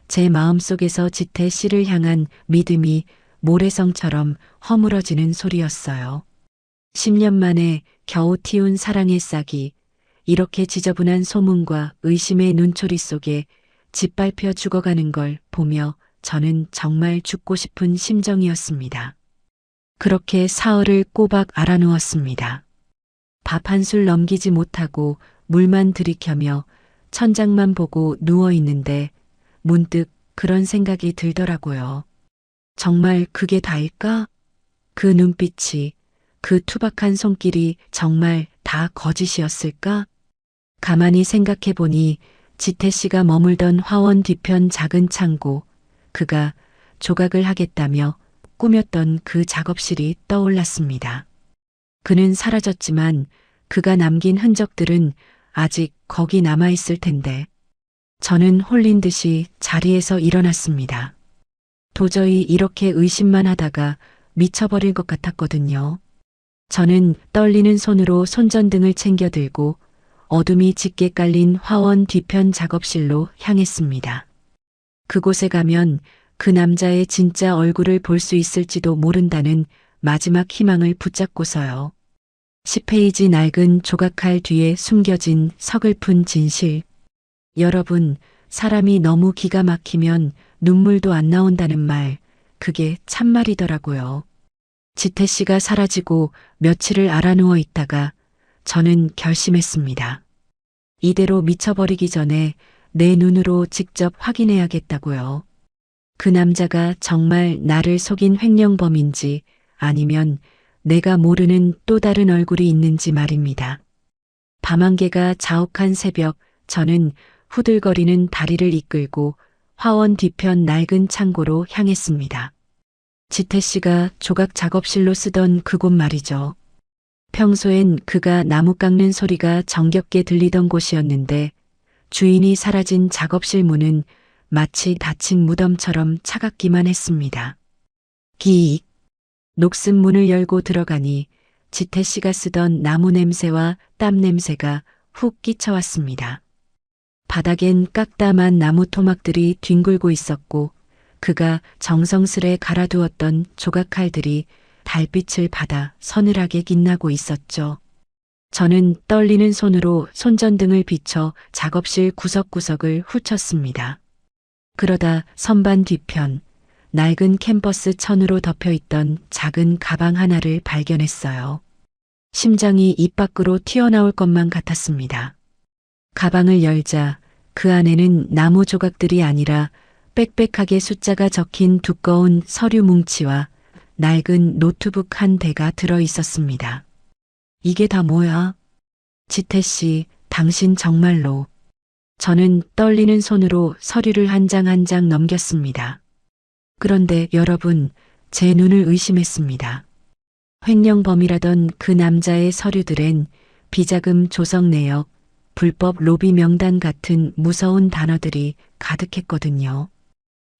S2: 제 마음속에서 지태 씨를 향한 믿음이 모래성처럼 허물어지는 소리였어요. 10년 만에 겨우 틔운 사랑의 싹이 이렇게 지저분한 소문과 의심의 눈초리 속에 짓밟혀 죽어가는 걸 보며 저는 정말 죽고 싶은 심정이었습니다. 그렇게 사흘을 꼬박 알아누웠습니다. 밥 한 술 넘기지 못하고 물만 들이켜며 천장만 보고 누워 있는데 문득 그런 생각이 들더라고요. 정말 그게 다일까? 그 눈빛이, 그 투박한 손길이 정말 다 거짓이었을까? 가만히 생각해 보니 지태 씨가 머물던 화원 뒤편 작은 창고, 그가 조각을 하겠다며 꾸몄던 그 작업실이 떠올랐습니다. 그는 사라졌지만 그가 남긴 흔적들은 아직 거기 남아있을 텐데. 저는 홀린 듯이 자리에서 일어났습니다. 도저히 이렇게 의심만 하다가 미쳐버릴 것 같았거든요. 저는 떨리는 손으로 손전등을 챙겨 들고 어둠이 짙게 깔린 화원 뒤편 작업실로 향했습니다. 그곳에 가면 그 남자의 진짜 얼굴을 볼 수 있을지도 모른다는 마지막 희망을 붙잡고서요. 10페이지 낡은 조각칼 뒤에 숨겨진 서글픈 진실. 여러분, 사람이 너무 기가 막히면 눈물도 안 나온다는 말, 그게 참말이더라고요. 지태 씨가 사라지고 며칠을 알아누워 있다가 저는 결심했습니다. 이대로 미쳐버리기 전에 내 눈으로 직접 확인해야겠다고요. 그 남자가 정말 나를 속인 횡령범인지 아니면 내가 모르는 또 다른 얼굴이 있는지 말입니다. 밤안개가 자욱한 새벽, 저는 후들거리는 다리를 이끌고 화원 뒤편 낡은 창고로 향했습니다. 지태 씨가 조각 작업실로 쓰던 그곳 말이죠. 평소엔 그가 나무 깎는 소리가 정겹게 들리던 곳이었는데 주인이 사라진 작업실 문은 마치 닫힌 무덤처럼 차갑기만 했습니다. 기익. 녹슨 문을 열고 들어가니 지태 씨가 쓰던 나무 냄새와 땀 냄새가 훅 끼쳐왔습니다. 바닥엔 깎다만 나무 토막들이 뒹굴고 있었고 그가 정성스레 갈아두었던 조각칼들이 달빛을 받아 서늘하게 빛나고 있었죠. 저는 떨리는 손으로 손전등을 비춰 작업실 구석구석을 훑었습니다. 그러다 선반 뒤편 낡은 캔버스 천으로 덮여있던 작은 가방 하나를 발견했어요. 심장이 입 밖으로 튀어나올 것만 같았습니다. 가방을 열자 그 안에는 나무 조각들이 아니라 빽빽하게 숫자가 적힌 두꺼운 서류 뭉치와 낡은 노트북 한 대가 들어 있었습니다. 이게 다 뭐야? 지태 씨, 당신 정말로. 저는 떨리는 손으로 서류를 한 장 한 장 넘겼습니다. 그런데 여러분, 제 눈을 의심했습니다. 횡령범이라던 그 남자의 서류들엔 비자금 조성 내역, 불법 로비 명단 같은 무서운 단어들이 가득했거든요.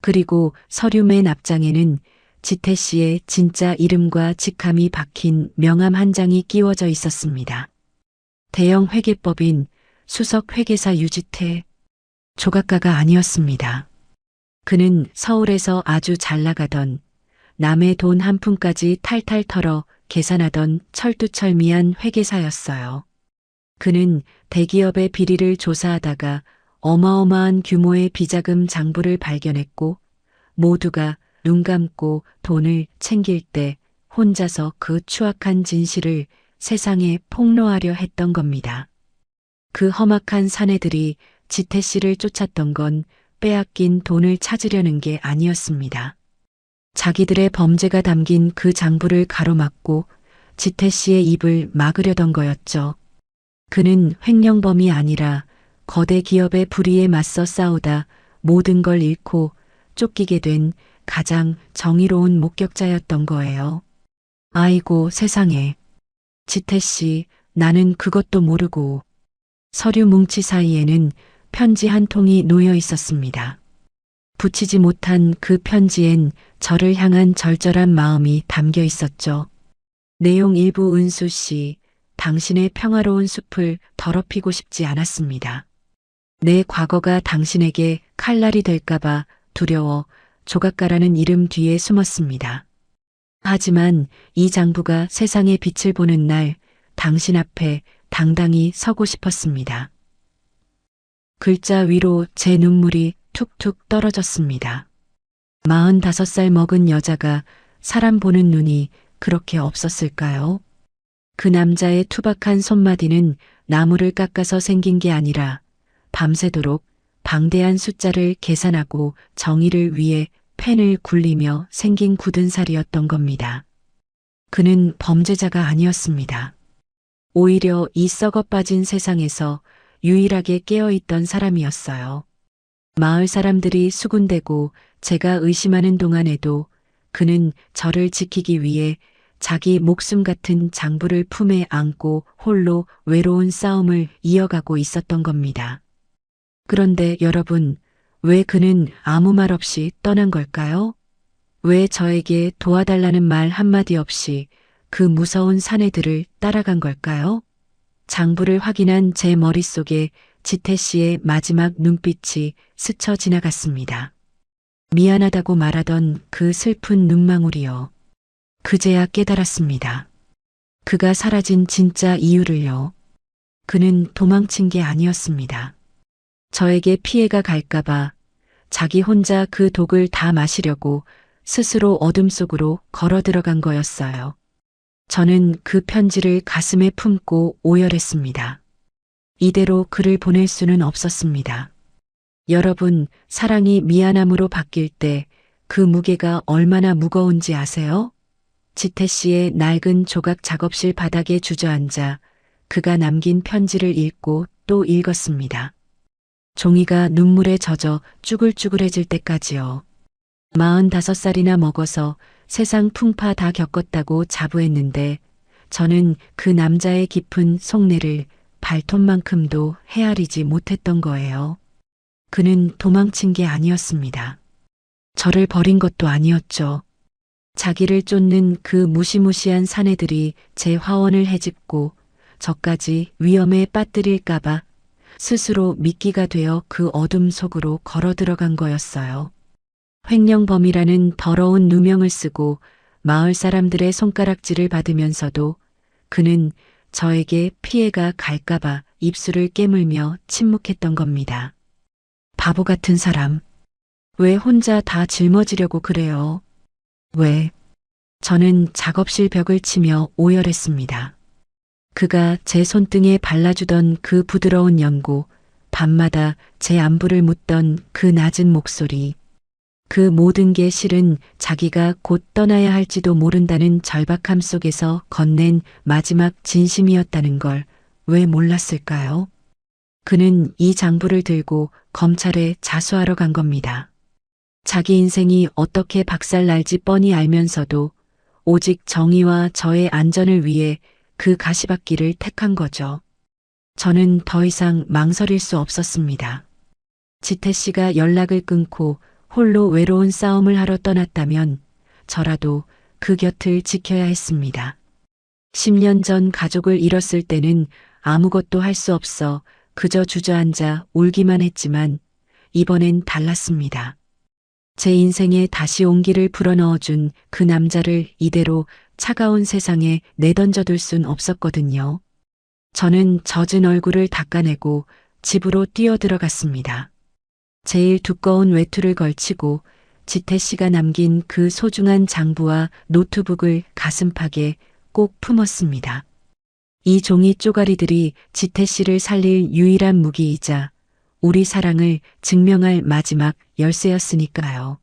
S2: 그리고 서류 맨 앞장에는 지태 씨의 진짜 이름과 직함이 박힌 명함 한 장이 끼워져 있었습니다. 대형 회계법인 수석 회계사 유지태. 조각가가 아니었습니다. 그는 서울에서 아주 잘 나가던 남의 돈 한 푼까지 탈탈 털어 계산하던 철두철미한 회계사였어요. 그는 대기업의 비리를 조사하다가 어마어마한 규모의 비자금 장부를 발견했고 모두가 눈 감고 돈을 챙길 때 혼자서 그 추악한 진실을 세상에 폭로하려 했던 겁니다. 그 험악한 사내들이 지태 씨를 쫓았던 건 빼앗긴 돈을 찾으려는 게 아니었습니다. 자기들의 범죄가 담긴 그 장부를 가로막고 지태 씨의 입을 막으려던 거였죠. 그는 횡령범이 아니라 거대 기업의 불의에 맞서 싸우다 모든 걸 잃고 쫓기게 된 가장 정의로운 목격자였던 거예요. 아이고 세상에. 지태 씨, 나는 그것도 모르고. 서류 뭉치 사이에는 편지 한 통이 놓여 있었습니다. 붙이지 못한 그 편지엔 저를 향한 절절한 마음이 담겨 있었죠. 내용 일부 은수 씨, 당신의 평화로운 숲을 더럽히고 싶지 않았습니다. 내 과거가 당신에게 칼날이 될까봐 두려워 조각가라는 이름 뒤에 숨었습니다. 하지만 이 장부가 세상의 빛을 보는 날 당신 앞에 당당히 서고 싶었습니다. 글자 위로 제 눈물이 툭툭 떨어졌습니다. 45살 먹은 여자가 사람 보는 눈이 그렇게 없었을까요? 그 남자의 투박한 손마디는 나무를 깎아서 생긴 게 아니라 밤새도록 방대한 숫자를 계산하고 정의를 위해 펜을 굴리며 생긴 굳은 살이었던 겁니다. 그는 범죄자가 아니었습니다. 오히려 이 썩어 빠진 세상에서 유일하게 깨어있던 사람이었어요. 마을 사람들이 수군대고 제가 의심하는 동안에도 그는 저를 지키기 위해 자기 목숨 같은 장부를 품에 안고 홀로 외로운 싸움을 이어가고 있었던 겁니다. 그런데 여러분, 왜 그는 아무 말 없이 떠난 걸까요? 왜 저에게 도와달라는 말 한마디 없이 그 무서운 사내들을 따라간 걸까요? 장부를 확인한 제 머릿속에 지태 씨의 마지막 눈빛이 스쳐 지나갔습니다. 미안하다고 말하던 그 슬픈 눈망울이요. 그제야 깨달았습니다. 그가 사라진 진짜 이유를요. 그는 도망친 게 아니었습니다. 저에게 피해가 갈까봐 자기 혼자 그 독을 다 마시려고 스스로 어둠 속으로 걸어 들어간 거였어요. 저는 그 편지를 가슴에 품고 오열했습니다. 이대로 그를 보낼 수는 없었습니다. 여러분, 사랑이 미안함으로 바뀔 때 그 무게가 얼마나 무거운지 아세요? 지태 씨의 낡은 조각 작업실 바닥에 주저앉아 그가 남긴 편지를 읽고 또 읽었습니다. 종이가 눈물에 젖어 쭈글쭈글해질 때까지요. 45살이나 먹어서 세상 풍파 다 겪었다고 자부했는데 저는 그 남자의 깊은 속내를 발톱만큼도 헤아리지 못했던 거예요. 그는 도망친 게 아니었습니다. 저를 버린 것도 아니었죠. 자기를 쫓는 그 무시무시한 사내들이 제 화원을 헤집고 저까지 위험에 빠뜨릴까봐 스스로 미끼가 되어 그 어둠 속으로 걸어 들어간 거였어요. 횡령범이라는 더러운 누명을 쓰고 마을 사람들의 손가락질을 받으면서도 그는 저에게 피해가 갈까봐 입술을 깨물며 침묵했던 겁니다. 바보 같은 사람. 왜 혼자 다 짊어지려고 그래요? 왜? 저는 작업실 벽을 치며 오열했습니다. 그가 제 손등에 발라주던 그 부드러운 연고, 밤마다 제 안부를 묻던 그 낮은 목소리, 그 모든 게 실은 자기가 곧 떠나야 할지도 모른다는 절박함 속에서 건넨 마지막 진심이었다는 걸 왜 몰랐을까요? 그는 이 장부를 들고 검찰에 자수하러 간 겁니다. 자기 인생이 어떻게 박살날지 뻔히 알면서도 오직 정의와 저의 안전을 위해 그 가시밭길을 택한 거죠. 저는 더 이상 망설일 수 없었습니다. 지태 씨가 연락을 끊고 홀로 외로운 싸움을 하러 떠났다면 저라도 그 곁을 지켜야 했습니다. 10년 전 가족을 잃었을 때는 아무것도 할 수 없어 그저 주저앉아 울기만 했지만 이번엔 달랐습니다. 제 인생에 다시 온기를 불어넣어준 그 남자를 이대로 차가운 세상에 내던져둘 순 없었거든요. 저는 젖은 얼굴을 닦아내고 집으로 뛰어들어갔습니다. 제일 두꺼운 외투를 걸치고 지태 씨가 남긴 그 소중한 장부와 노트북을 가슴팍에 꼭 품었습니다. 이 종이 쪼가리들이 지태 씨를 살릴 유일한 무기이자 우리 사랑을 증명할 마지막 열쇠였으니까요.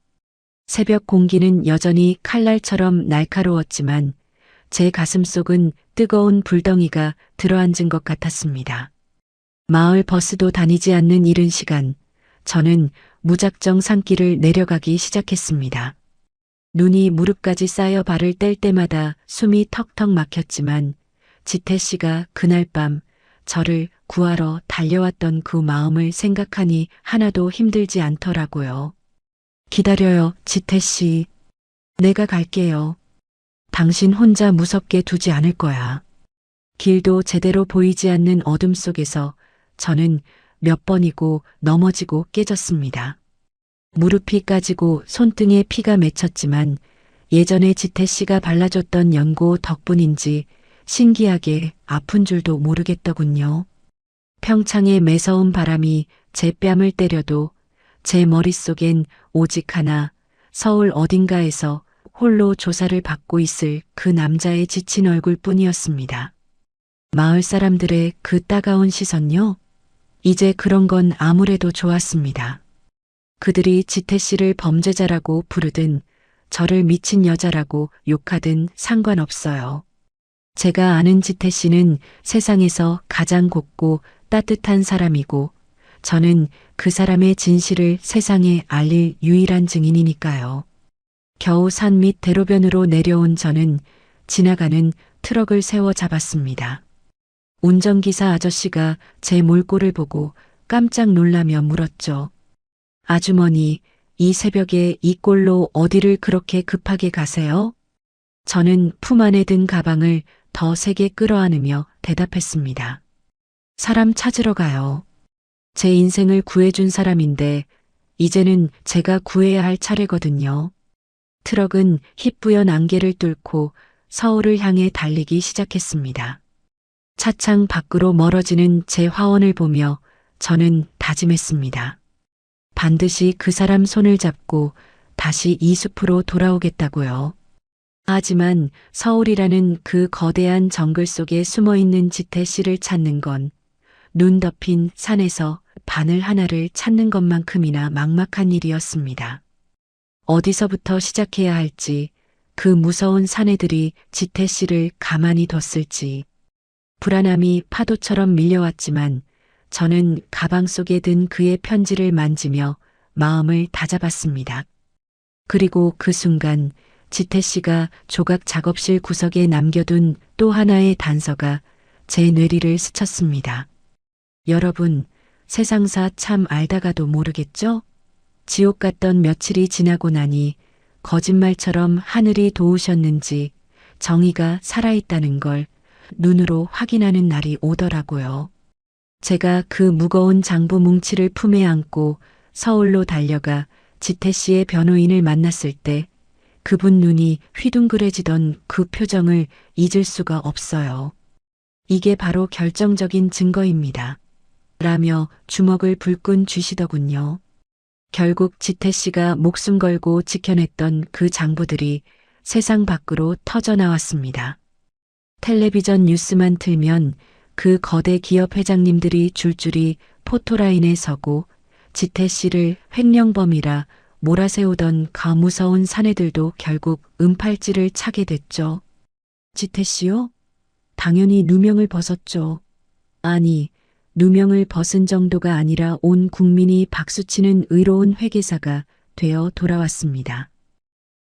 S2: 새벽 공기는 여전히 칼날처럼 날카로웠지만 제 가슴속은 뜨거운 불덩이가 들어앉은 것 같았습니다. 마을 버스도 다니지 않는 이른 시간, 저는 무작정 산길을 내려가기 시작했습니다. 눈이 무릎까지 쌓여 발을 뗄 때마다 숨이 턱턱 막혔지만 지태 씨가 그날 밤 저를 구하러 달려왔던 그 마음을 생각하니 하나도 힘들지 않더라고요. 기다려요, 지태 씨. 내가 갈게요. 당신 혼자 무섭게 두지 않을 거야. 길도 제대로 보이지 않는 어둠 속에서 저는 몇 번이고 넘어지고 깨졌습니다. 무릎이 까지고 손등에 피가 맺혔지만 예전에 지태 씨가 발라줬던 연고 덕분인지 신기하게 아픈 줄도 모르겠더군요. 평창의 매서운 바람이 제 뺨을 때려도 제 머릿속엔 오직 하나, 서울 어딘가에서 홀로 조사를 받고 있을 그 남자의 지친 얼굴뿐이었습니다. 마을 사람들의 그 따가운 시선요? 이제 그런 건 아무래도 좋았습니다. 그들이 지태 씨를 범죄자라고 부르든 저를 미친 여자라고 욕하든 상관없어요. 제가 아는 지태 씨는 세상에서 가장 곱고 따뜻한 사람이고 저는 그 사람의 진실을 세상에 알릴 유일한 증인이니까요. 겨우 산 밑 대로변으로 내려온 저는 지나가는 트럭을 세워 잡았습니다. 운전기사 아저씨가 제 몰골을 보고 깜짝 놀라며 물었죠. 아주머니, 이 새벽에 이 꼴로 어디를 그렇게 급하게 가세요? 저는 품 안에 든 가방을 더 세게 끌어안으며 대답했습니다. 사람 찾으러 가요. 제 인생을 구해준 사람인데 이제는 제가 구해야 할 차례거든요. 트럭은 희뿌연 안개를 뚫고 서울을 향해 달리기 시작했습니다. 차창 밖으로 멀어지는 제 화원을 보며 저는 다짐했습니다. 반드시 그 사람 손을 잡고 다시 이 숲으로 돌아오겠다고요. 하지만 서울이라는 그 거대한 정글 속에 숨어있는 지태 씨를 찾는 건 눈 덮인 산에서 바늘 하나를 찾는 것만큼이나 막막한 일이었습니다. 어디서부터 시작해야 할지, 그 무서운 사내들이 지태 씨를 가만히 뒀을지, 불안함이 파도처럼 밀려왔지만 저는 가방 속에 든 그의 편지를 만지며 마음을 다잡았습니다. 그리고 그 순간 지태 씨가 조각 작업실 구석에 남겨둔 또 하나의 단서가 제 뇌리를 스쳤습니다. 여러분, 세상사 참 알다가도 모르겠죠? 지옥 같던 며칠이 지나고 나니 거짓말처럼 하늘이 도우셨는지 정의가 살아있다는 걸 눈으로 확인하는 날이 오더라고요. 제가 그 무거운 장부 뭉치를 품에 안고 서울로 달려가 지태 씨의 변호인을 만났을 때 그분 눈이 휘둥그레지던 그 표정을 잊을 수가 없어요. 이게 바로 결정적인 증거입니다. 라며 주먹을 불끈 쥐시더군요. 결국 지태 씨가 목숨 걸고 지켜냈던 그 장부들이 세상 밖으로 터져 나왔습니다. 텔레비전 뉴스만 틀면 그 거대 기업 회장님들이 줄줄이 포토라인에 서고 지태 씨를 횡령범이라 몰아세우던 가무서운 사내들도 결국 은팔찌를 차게 됐죠. 지태 씨요? 당연히 누명을 벗었죠. 아니, 누명을 벗은 정도가 아니라 온 국민이 박수치는 의로운 회계사가 되어 돌아왔습니다.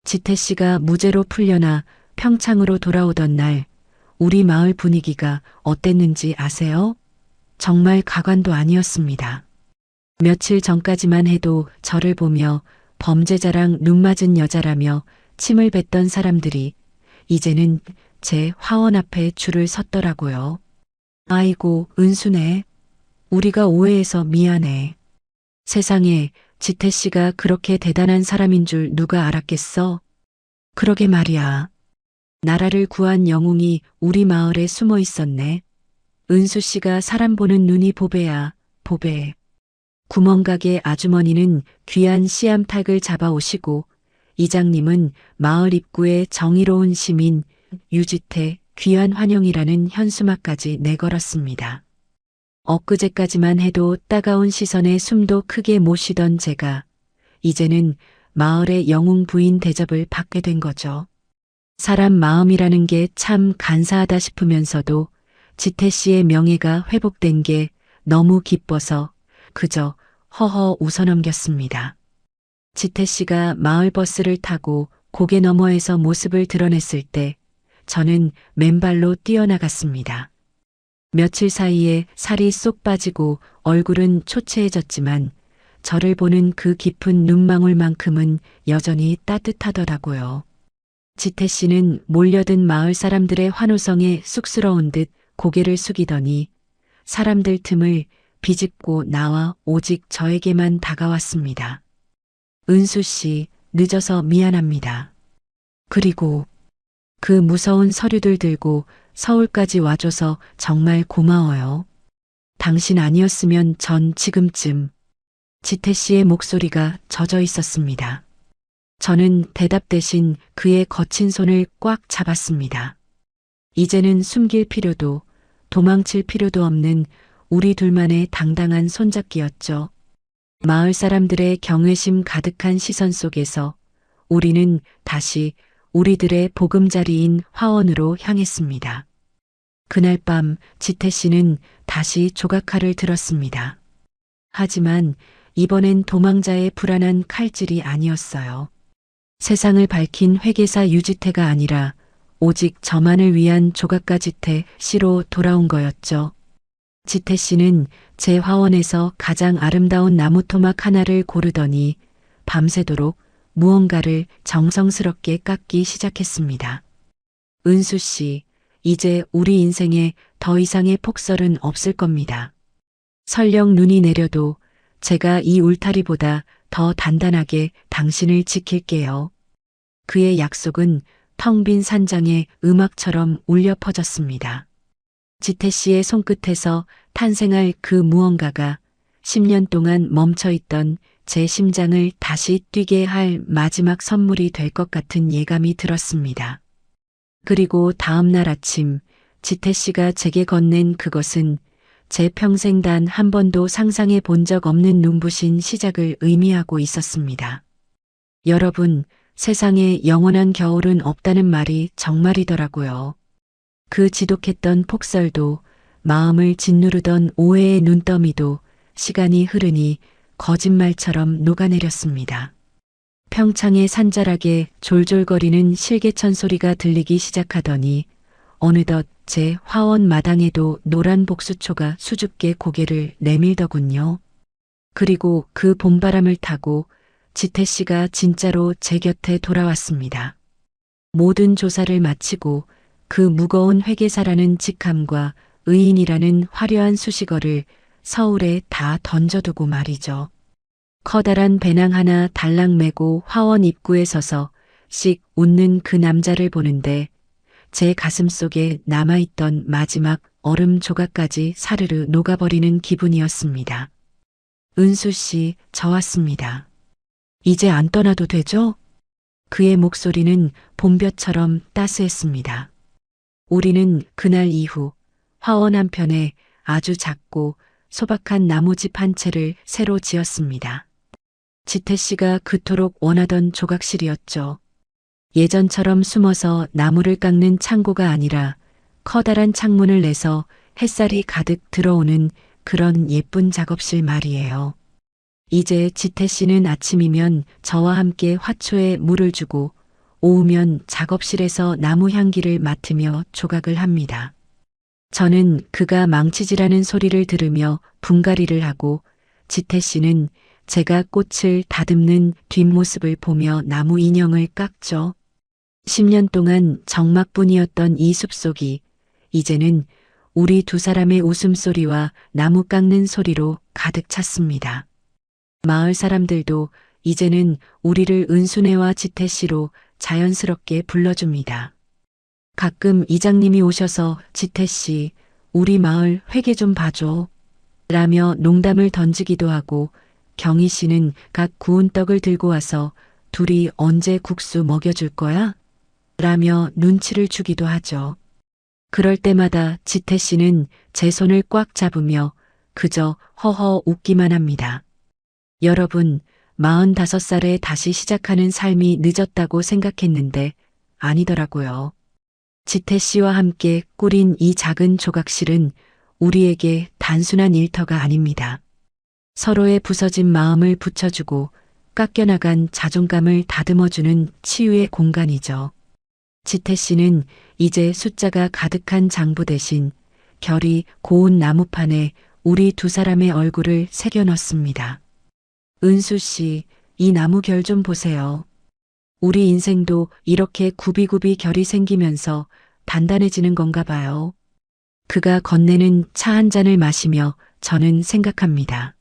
S2: 지태 씨가 무죄로 풀려나 평창으로 돌아오던 날 우리 마을 분위기가 어땠는지 아세요? 정말 가관도 아니었습니다. 며칠 전까지만 해도 저를 보며 범죄자랑 눈 맞은 여자라며 침을 뱉던 사람들이 이제는 제 화원 앞에 줄을 섰더라고요. 아이고, 은수네. 우리가 오해해서 미안해. 세상에 지태 씨가 그렇게 대단한 사람인 줄 누가 알았겠어? 그러게 말이야. 나라를 구한 영웅이 우리 마을에 숨어 있었네. 은수 씨가 사람 보는 눈이 보배야, 보배. 구멍가게 아주머니는 귀한 씨암탉을 잡아오시고 이장님은 마을 입구에 정의로운 시민 유지태 귀한 환영이라는 현수막까지 내걸었습니다. 엊그제까지만 해도 따가운 시선에 숨도 크게 못 쉬던 제가 이제는 마을의 영웅 부인 대접을 받게 된 거죠. 사람 마음이라는 게 참 간사하다 싶으면서도 지태 씨의 명예가 회복된 게 너무 기뻐서 그저 허허 웃어넘겼습니다. 지태 씨가 마을 버스를 타고 고개 너머에서 모습을 드러냈을 때 저는 맨발로 뛰어나갔습니다. 며칠 사이에 살이 쏙 빠지고 얼굴은 초췌해졌지만 저를 보는 그 깊은 눈망울만큼은 여전히 따뜻하더라고요. 지태 씨는 몰려든 마을 사람들의 환호성에 쑥스러운 듯 고개를 숙이더니 사람들 틈을 비집고 나와 오직 저에게만 다가왔습니다. 은수 씨, 늦어서 미안합니다. 그리고 그 무서운 서류들 들고 서울까지 와줘서 정말 고마워요. 당신 아니었으면 전 지금쯤 지태 씨의 목소리가 젖어 있었습니다. 저는 대답 대신 그의 거친 손을 꽉 잡았습니다. 이제는 숨길 필요도 도망칠 필요도 없는 우리 둘만의 당당한 손잡기였죠. 마을 사람들의 경외심 가득한 시선 속에서 우리는 다시 우리들의 보금자리인 화원으로 향했습니다. 그날 밤 지태 씨는 다시 조각칼을 들었습니다. 하지만 이번엔 도망자의 불안한 칼질이 아니었어요. 세상을 밝힌 회계사 유지태가 아니라 오직 저만을 위한 조각가 지태 씨로 돌아온 거였죠. 지태 씨는 제 화원에서 가장 아름다운 나무 토막 하나를 고르더니 밤새도록 무언가를 정성스럽게 깎기 시작했습니다. 은수 씨, 이제 우리 인생에 더 이상의 폭설은 없을 겁니다. 설령 눈이 내려도 제가 이 울타리보다 더 단단하게 당신을 지킬게요. 그의 약속은 텅 빈 산장의 음악처럼 울려 퍼졌습니다. 지태 씨의 손끝에서 탄생할 그 무언가가 10년 동안 멈춰있던 제 심장을 다시 뛰게 할 마지막 선물이 될 것 같은 예감이 들었습니다. 그리고 다음 날 아침 지태 씨가 제게 건넨 그것은 제 평생 단 한 번도 상상해 본 적 없는 눈부신 시작을 의미하고 있었습니다. 여러분, 세상에 영원한 겨울은 없다는 말이 정말이더라고요. 그 지독했던 폭설도 마음을 짓누르던 오해의 눈더미도 시간이 흐르니 거짓말처럼 녹아내렸습니다. 평창의 산자락에 졸졸거리는 실개천 소리가 들리기 시작하더니 어느덧 제 화원 마당에도 노란 복수초가 수줍게 고개를 내밀더군요. 그리고 그 봄바람을 타고 지태 씨가 진짜로 제 곁에 돌아왔습니다. 모든 조사를 마치고 그 무거운 회계사라는 직함과 의인이라는 화려한 수식어를 서울에 다 던져두고 말이죠. 커다란 배낭 하나 달랑 메고 화원 입구에 서서 씩 웃는 그 남자를 보는데 제 가슴 속에 남아있던 마지막 얼음 조각까지 사르르 녹아버리는 기분이었습니다. 은수 씨, 저 왔습니다. 이제 안 떠나도 되죠? 그의 목소리는 봄볕처럼 따스했습니다. 우리는 그날 이후 화원 한편에 아주 작고 소박한 나무집 한 채를 새로 지었습니다. 지태 씨가 그토록 원하던 조각실이었죠. 예전처럼 숨어서 나무를 깎는 창고가 아니라 커다란 창문을 내서 햇살이 가득 들어오는 그런 예쁜 작업실 말이에요. 이제 지태 씨는 아침이면 저와 함께 화초에 물을 주고 오후면 작업실에서 나무 향기를 맡으며 조각을 합니다. 저는 그가 망치질하는 소리를 들으며 분갈이를 하고 지태 씨는 제가 꽃을 다듬는 뒷모습을 보며 나무 인형을 깎죠. 10년 동안 적막뿐이었던 이 숲속이 이제는 우리 두 사람의 웃음소리와 나무 깎는 소리로 가득 찼습니다. 마을 사람들도 이제는 우리를 은순애와 지태 씨로 자연스럽게 불러줍니다. 가끔 이장님이 오셔서 지태 씨, 우리 마을 회계 좀 봐줘. 라며 농담을 던지기도 하고 경희 씨는 각 구운 떡을 들고 와서 둘이 언제 국수 먹여줄 거야? 라며 눈치를 주기도 하죠. 그럴 때마다 지태 씨는 제 손을 꽉 잡으며 그저 허허 웃기만 합니다. 여러분, 45살에 다시 시작하는 삶이 늦었다고 생각했는데 아니더라고요. 지태 씨와 함께 꾸린 이 작은 조각실은 우리에게 단순한 일터가 아닙니다. 서로의 부서진 마음을 붙여주고 깎여나간 자존감을 다듬어주는 치유의 공간이죠. 지태 씨는 이제 숫자가 가득한 장부 대신 결이 고운 나무판에 우리 두 사람의 얼굴을 새겨 넣습니다. 은수 씨, 이 나무 결 좀 보세요. 우리 인생도 이렇게 굽이굽이 결이 생기면서 단단해지는 건가 봐요. 그가 건네는 차 한 잔을 마시며 저는 생각합니다.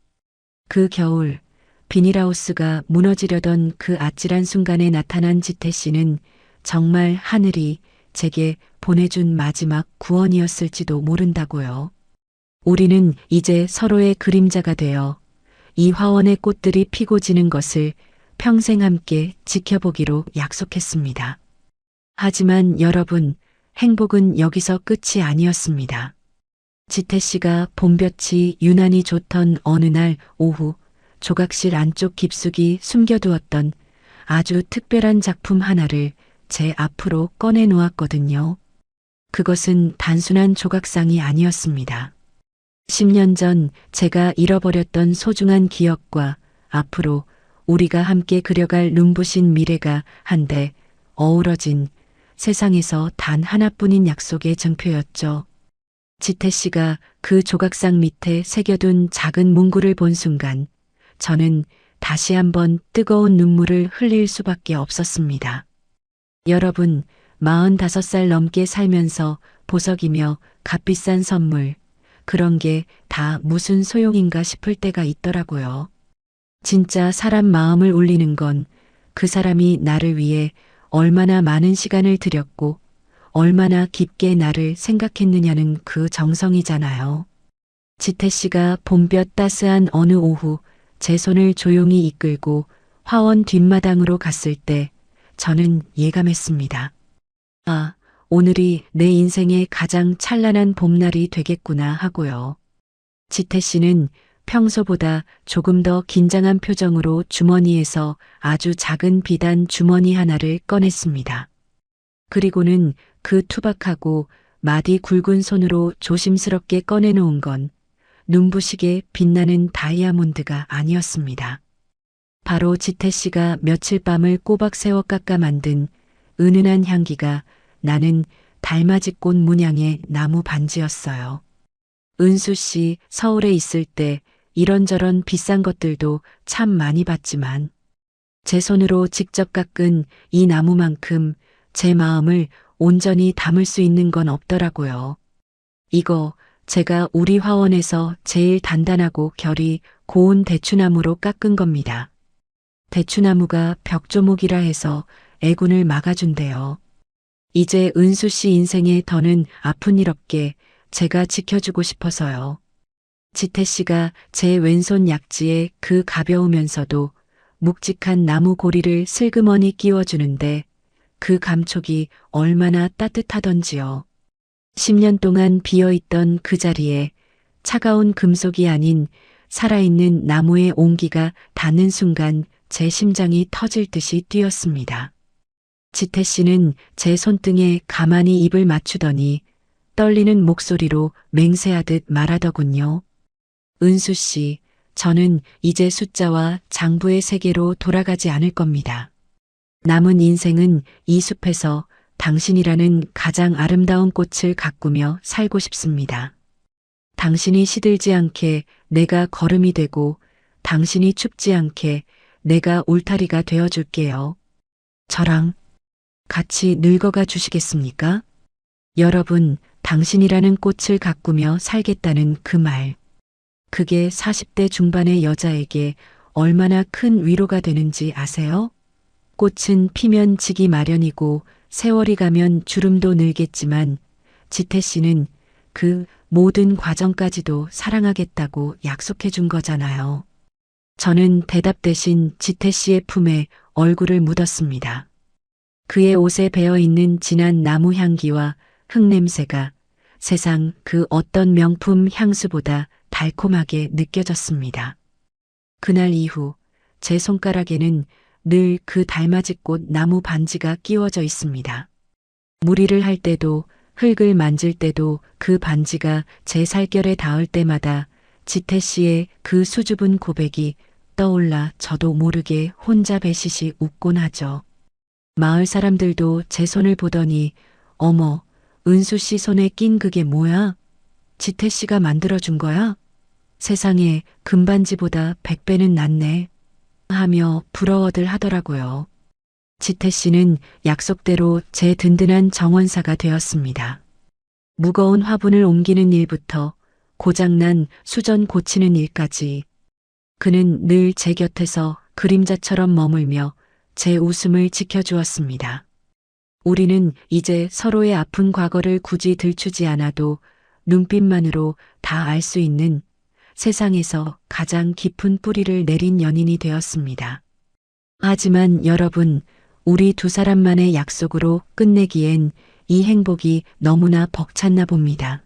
S2: 그 겨울, 비닐하우스가 무너지려던 그 아찔한 순간에 나타난 지태 씨는 정말 하늘이 제게 보내준 마지막 구원이었을지도 모른다고요. 우리는 이제 서로의 그림자가 되어 이 화원의 꽃들이 피고 지는 것을 평생 함께 지켜보기로 약속했습니다. 하지만 여러분, 행복은 여기서 끝이 아니었습니다. 지태 씨가 봄볕이 유난히 좋던 어느 날 오후 조각실 안쪽 깊숙이 숨겨두었던 아주 특별한 작품 하나를 제 앞으로 꺼내 놓았거든요. 그것은 단순한 조각상이 아니었습니다. 10년 전 제가 잃어버렸던 소중한 기억과 앞으로 우리가 함께 그려갈 눈부신 미래가 한데 어우러진 세상에서 단 하나뿐인 약속의 증표였죠. 지태 씨가 그 조각상 밑에 새겨둔 작은 문구를 본 순간 저는 다시 한번 뜨거운 눈물을 흘릴 수밖에 없었습니다. 여러분, 45살 넘게 살면서 보석이며 값비싼 선물, 그런 게 다 무슨 소용인가 싶을 때가 있더라고요. 진짜 사람 마음을 울리는 건 그 사람이 나를 위해 얼마나 많은 시간을 들였고 얼마나 깊게 나를 생각했느냐는 그 정성이잖아요. 지태 씨가 봄볕 따스한 어느 오후 제 손을 조용히 이끌고 화원 뒷마당으로 갔을 때 저는 예감했습니다. 아, 오늘이 내 인생의 가장 찬란한 봄날이 되겠구나 하고요. 지태 씨는 평소보다 조금 더 긴장한 표정으로 주머니에서 아주 작은 비단 주머니 하나를 꺼냈습니다. 그리고는 그 투박하고 마디 굵은 손으로 조심스럽게 꺼내놓은 건 눈부시게 빛나는 다이아몬드가 아니었습니다. 바로 지태 씨가 며칠 밤을 꼬박 세워 깎아 만든 은은한 향기가 나는 달맞이꽃 문양의 나무 반지였어요. 은수 씨 서울에 있을 때 이런저런 비싼 것들도 참 많이 봤지만 제 손으로 직접 깎은 이 나무만큼 제 마음을 온전히 담을 수 있는 건 없더라고요. 이거 제가 우리 화원에서 제일 단단하고 결이 고운 대추나무로 깎은 겁니다. 대추나무가 벽조목이라 해서 애군을 막아준대요. 이제 은수 씨 인생에 더는 아픈 일 없게 제가 지켜주고 싶어서요. 지태 씨가 제 왼손 약지에 그 가벼우면서도 묵직한 나무 고리를 슬그머니 끼워주는데 그 감촉이 얼마나 따뜻하던지요. 10년 동안 비어있던 그 자리에 차가운 금속이 아닌 살아있는 나무의 온기가 닿는 순간 제 심장이 터질 듯이 뛰었습니다. 지태 씨는 제 손등에 가만히 입을 맞추더니 떨리는 목소리로 맹세하듯 말하더군요. 은수 씨, 저는 이제 숫자와 장부의 세계로 돌아가지 않을 겁니다. 남은 인생은 이 숲에서 당신이라는 가장 아름다운 꽃을 가꾸며 살고 싶습니다. 당신이 시들지 않게 내가 걸음이 되고 당신이 춥지 않게 내가 울타리가 되어줄게요. 저랑 같이 늙어가 주시겠습니까? 여러분, 당신이라는 꽃을 가꾸며 살겠다는 그 말. 그게 40대 중반의 여자에게 얼마나 큰 위로가 되는지 아세요? 꽃은 피면 지기 마련이고 세월이 가면 주름도 늘겠지만 지태 씨는 그 모든 과정까지도 사랑하겠다고 약속해 준 거잖아요. 저는 대답 대신 지태 씨의 품에 얼굴을 묻었습니다. 그의 옷에 배어 있는 진한 나무 향기와 흙냄새가 세상 그 어떤 명품 향수보다 달콤하게 느껴졌습니다. 그날 이후 제 손가락에는 늘 그 달맞이꽃 나무 반지가 끼워져 있습니다. 무리를 할 때도 흙을 만질 때도 그 반지가 제 살결에 닿을 때마다 지태 씨의 그 수줍은 고백이 떠올라 저도 모르게 혼자 배시시 웃곤 하죠. 마을 사람들도 제 손을 보더니 어머, 은수 씨 손에 낀 그게 뭐야? 지태 씨가 만들어준 거야? 세상에 금반지보다 100배는 낫네. 하며 부러워들 하더라고요. 지태 씨는 약속대로 제 든든한 정원사가 되었습니다. 무거운 화분을 옮기는 일부터 고장난 수전 고치는 일까지 그는 늘 제 곁에서 그림자처럼 머물며 제 웃음을 지켜주었습니다. 우리는 이제 서로의 아픈 과거를 굳이 들추지 않아도 눈빛만으로 다 알 수 있는 세상에서 가장 깊은 뿌리를 내린 연인이 되었습니다. 하지만 여러분, 우리 두 사람만의 약속으로 끝내기엔 이 행복이 너무나 벅찼나 봅니다.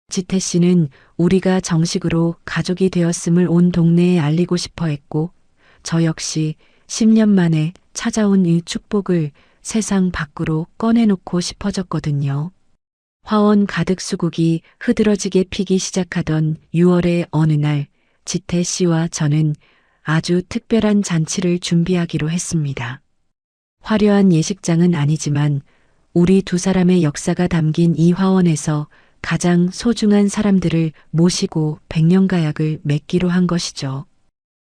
S2: 지태 씨는 우리가 정식으로 가족이 되었음을 온 동네에 알리고 싶어 했고, 저 역시 10년 만에 찾아온 이 축복을 세상 밖으로 꺼내놓고 싶어졌거든요. 화원 가득 수국이 흐드러지게 피기 시작하던 6월의 어느 날, 지태 씨와 저는 아주 특별한 잔치를 준비하기로 했습니다. 화려한 예식장은 아니지만 우리 두 사람의 역사가 담긴 이 화원에서 가장 소중한 사람들을 모시고 백년가약을 맺기로 한 것이죠.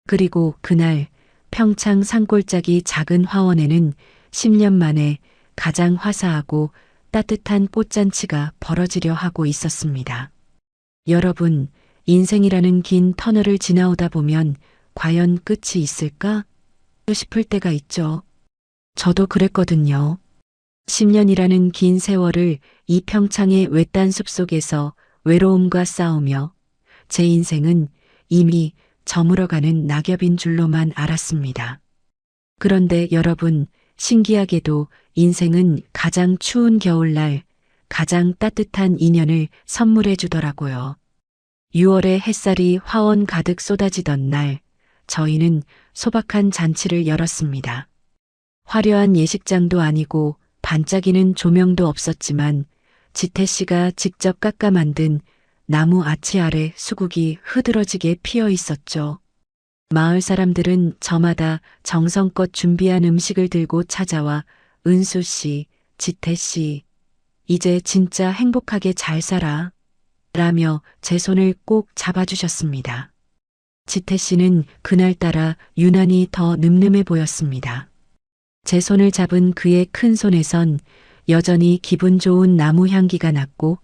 S2: 그리고 그날 평창 산골짜기 작은 화원에는 10년 만에 가장 화사하고 따뜻한 꽃잔치가 벌어지려 하고 있었습니다. 여러분, 인생이라는 긴 터널을 지나오다 보면 과연 끝이 있을까? 싶을 때가 있죠. 저도 그랬거든요. 10년이라는 긴 세월을 이 평창의 외딴 숲속에서 외로움과 싸우며 제 인생은 이미 저물어가는 낙엽인 줄로만 알았습니다. 그런데 여러분, 신기하게도 인생은 가장 추운 겨울날 가장 따뜻한 인연을 선물해 주더라고요. 6월의 햇살이 화원 가득 쏟아지던 날, 저희는 소박한 잔치를 열었습니다. 화려한 예식장도 아니고 반짝이는 조명도 없었지만 지태 씨가 직접 깎아 만든 나무 아치 아래 수국이 흐드러지게 피어 있었죠. 마을 사람들은 저마다 정성껏 준비한 음식을 들고 찾아와 은수 씨, 지태 씨, 이제 진짜 행복하게 잘 살아. 라며 제 손을 꼭 잡아주셨습니다. 지태 씨는 그날따라 유난히 더 늠름해 보였습니다. 제 손을 잡은 그의 큰 손에선 여전히 기분 좋은 나무 향기가 났고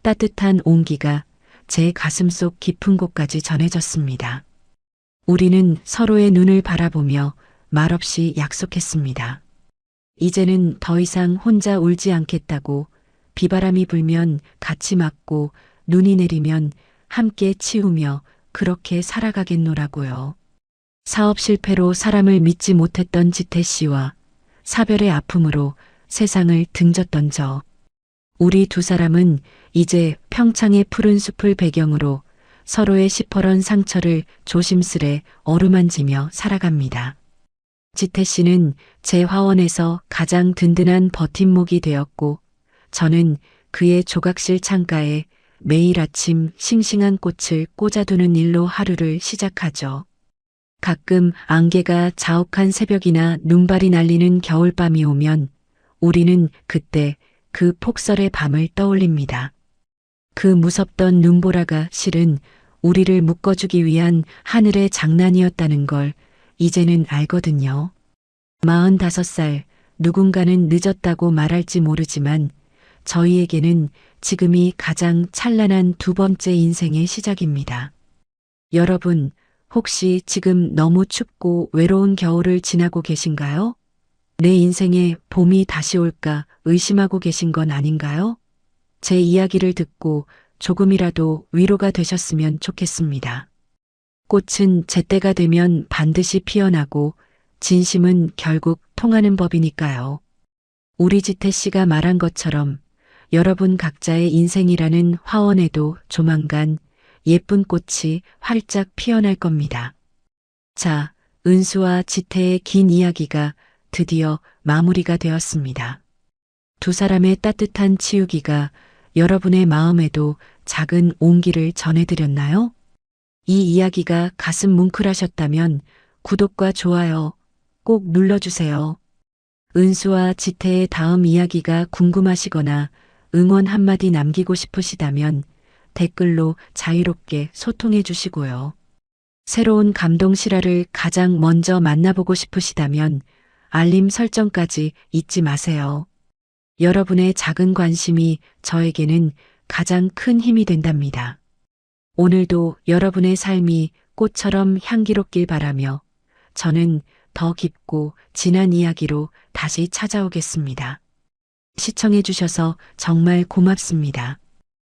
S2: 따뜻한 온기가 제 가슴속 깊은 곳까지 전해졌습니다. 우리는 서로의 눈을 바라보며 말없이 약속했습니다. 이제는 더 이상 혼자 울지 않겠다고, 비바람이 불면 같이 맞고 눈이 내리면 함께 치우며 그렇게 살아가겠노라고요. 사업 실패로 사람을 믿지 못했던 지태 씨와 사별의 아픔으로 세상을 등졌던 저. 우리 두 사람은 이제 평창의 푸른 숲을 배경으로 서로의 시퍼런 상처를 조심스레 어루만지며 살아갑니다. 지태 씨는 제 화원에서 가장 든든한 버팀목이 되었고, 저는 그의 조각실 창가에 매일 아침 싱싱한 꽃을 꽂아두는 일로 하루를 시작하죠. 가끔 안개가 자욱한 새벽이나 눈발이 날리는 겨울밤이 오면 우리는 그때 그 폭설의 밤을 떠올립니다. 그 무섭던 눈보라가 실은 우리를 묶어주기 위한 하늘의 장난이었다는 걸 이제는 알거든요. 45살, 누군가는 늦었다고 말할지 모르지만 저희에게는 지금이 가장 찬란한 두 번째 인생의 시작입니다. 여러분, 혹시 지금 너무 춥고 외로운 겨울을 지나고 계신가요? 내 인생에 봄이 다시 올까 의심하고 계신 건 아닌가요? 제 이야기를 듣고 조금이라도 위로가 되셨으면 좋겠습니다. 꽃은 제때가 되면 반드시 피어나고 진심은 결국 통하는 법이니까요. 우리 지태 씨가 말한 것처럼 여러분 각자의 인생이라는 화원에도 조만간 예쁜 꽃이 활짝 피어날 겁니다. 자, 은수와 지태의 긴 이야기가 드디어 마무리가 되었습니다. 두 사람의 따뜻한 치유기가 여러분의 마음에도 작은 온기를 전해드렸나요? 이 이야기가 가슴 뭉클하셨다면 구독과 좋아요 꼭 눌러주세요. 은수와 지태의 다음 이야기가 궁금하시거나 응원 한마디 남기고 싶으시다면 댓글로 자유롭게 소통해 주시고요. 새로운 감동 실화를 가장 먼저 만나보고 싶으시다면 알림 설정까지 잊지 마세요. 여러분의 작은 관심이 저에게는 가장 큰 힘이 된답니다. 오늘도 여러분의 삶이 꽃처럼 향기롭길 바라며 저는 더 깊고 진한 이야기로 다시 찾아오겠습니다. 시청해 주셔서 정말 고맙습니다.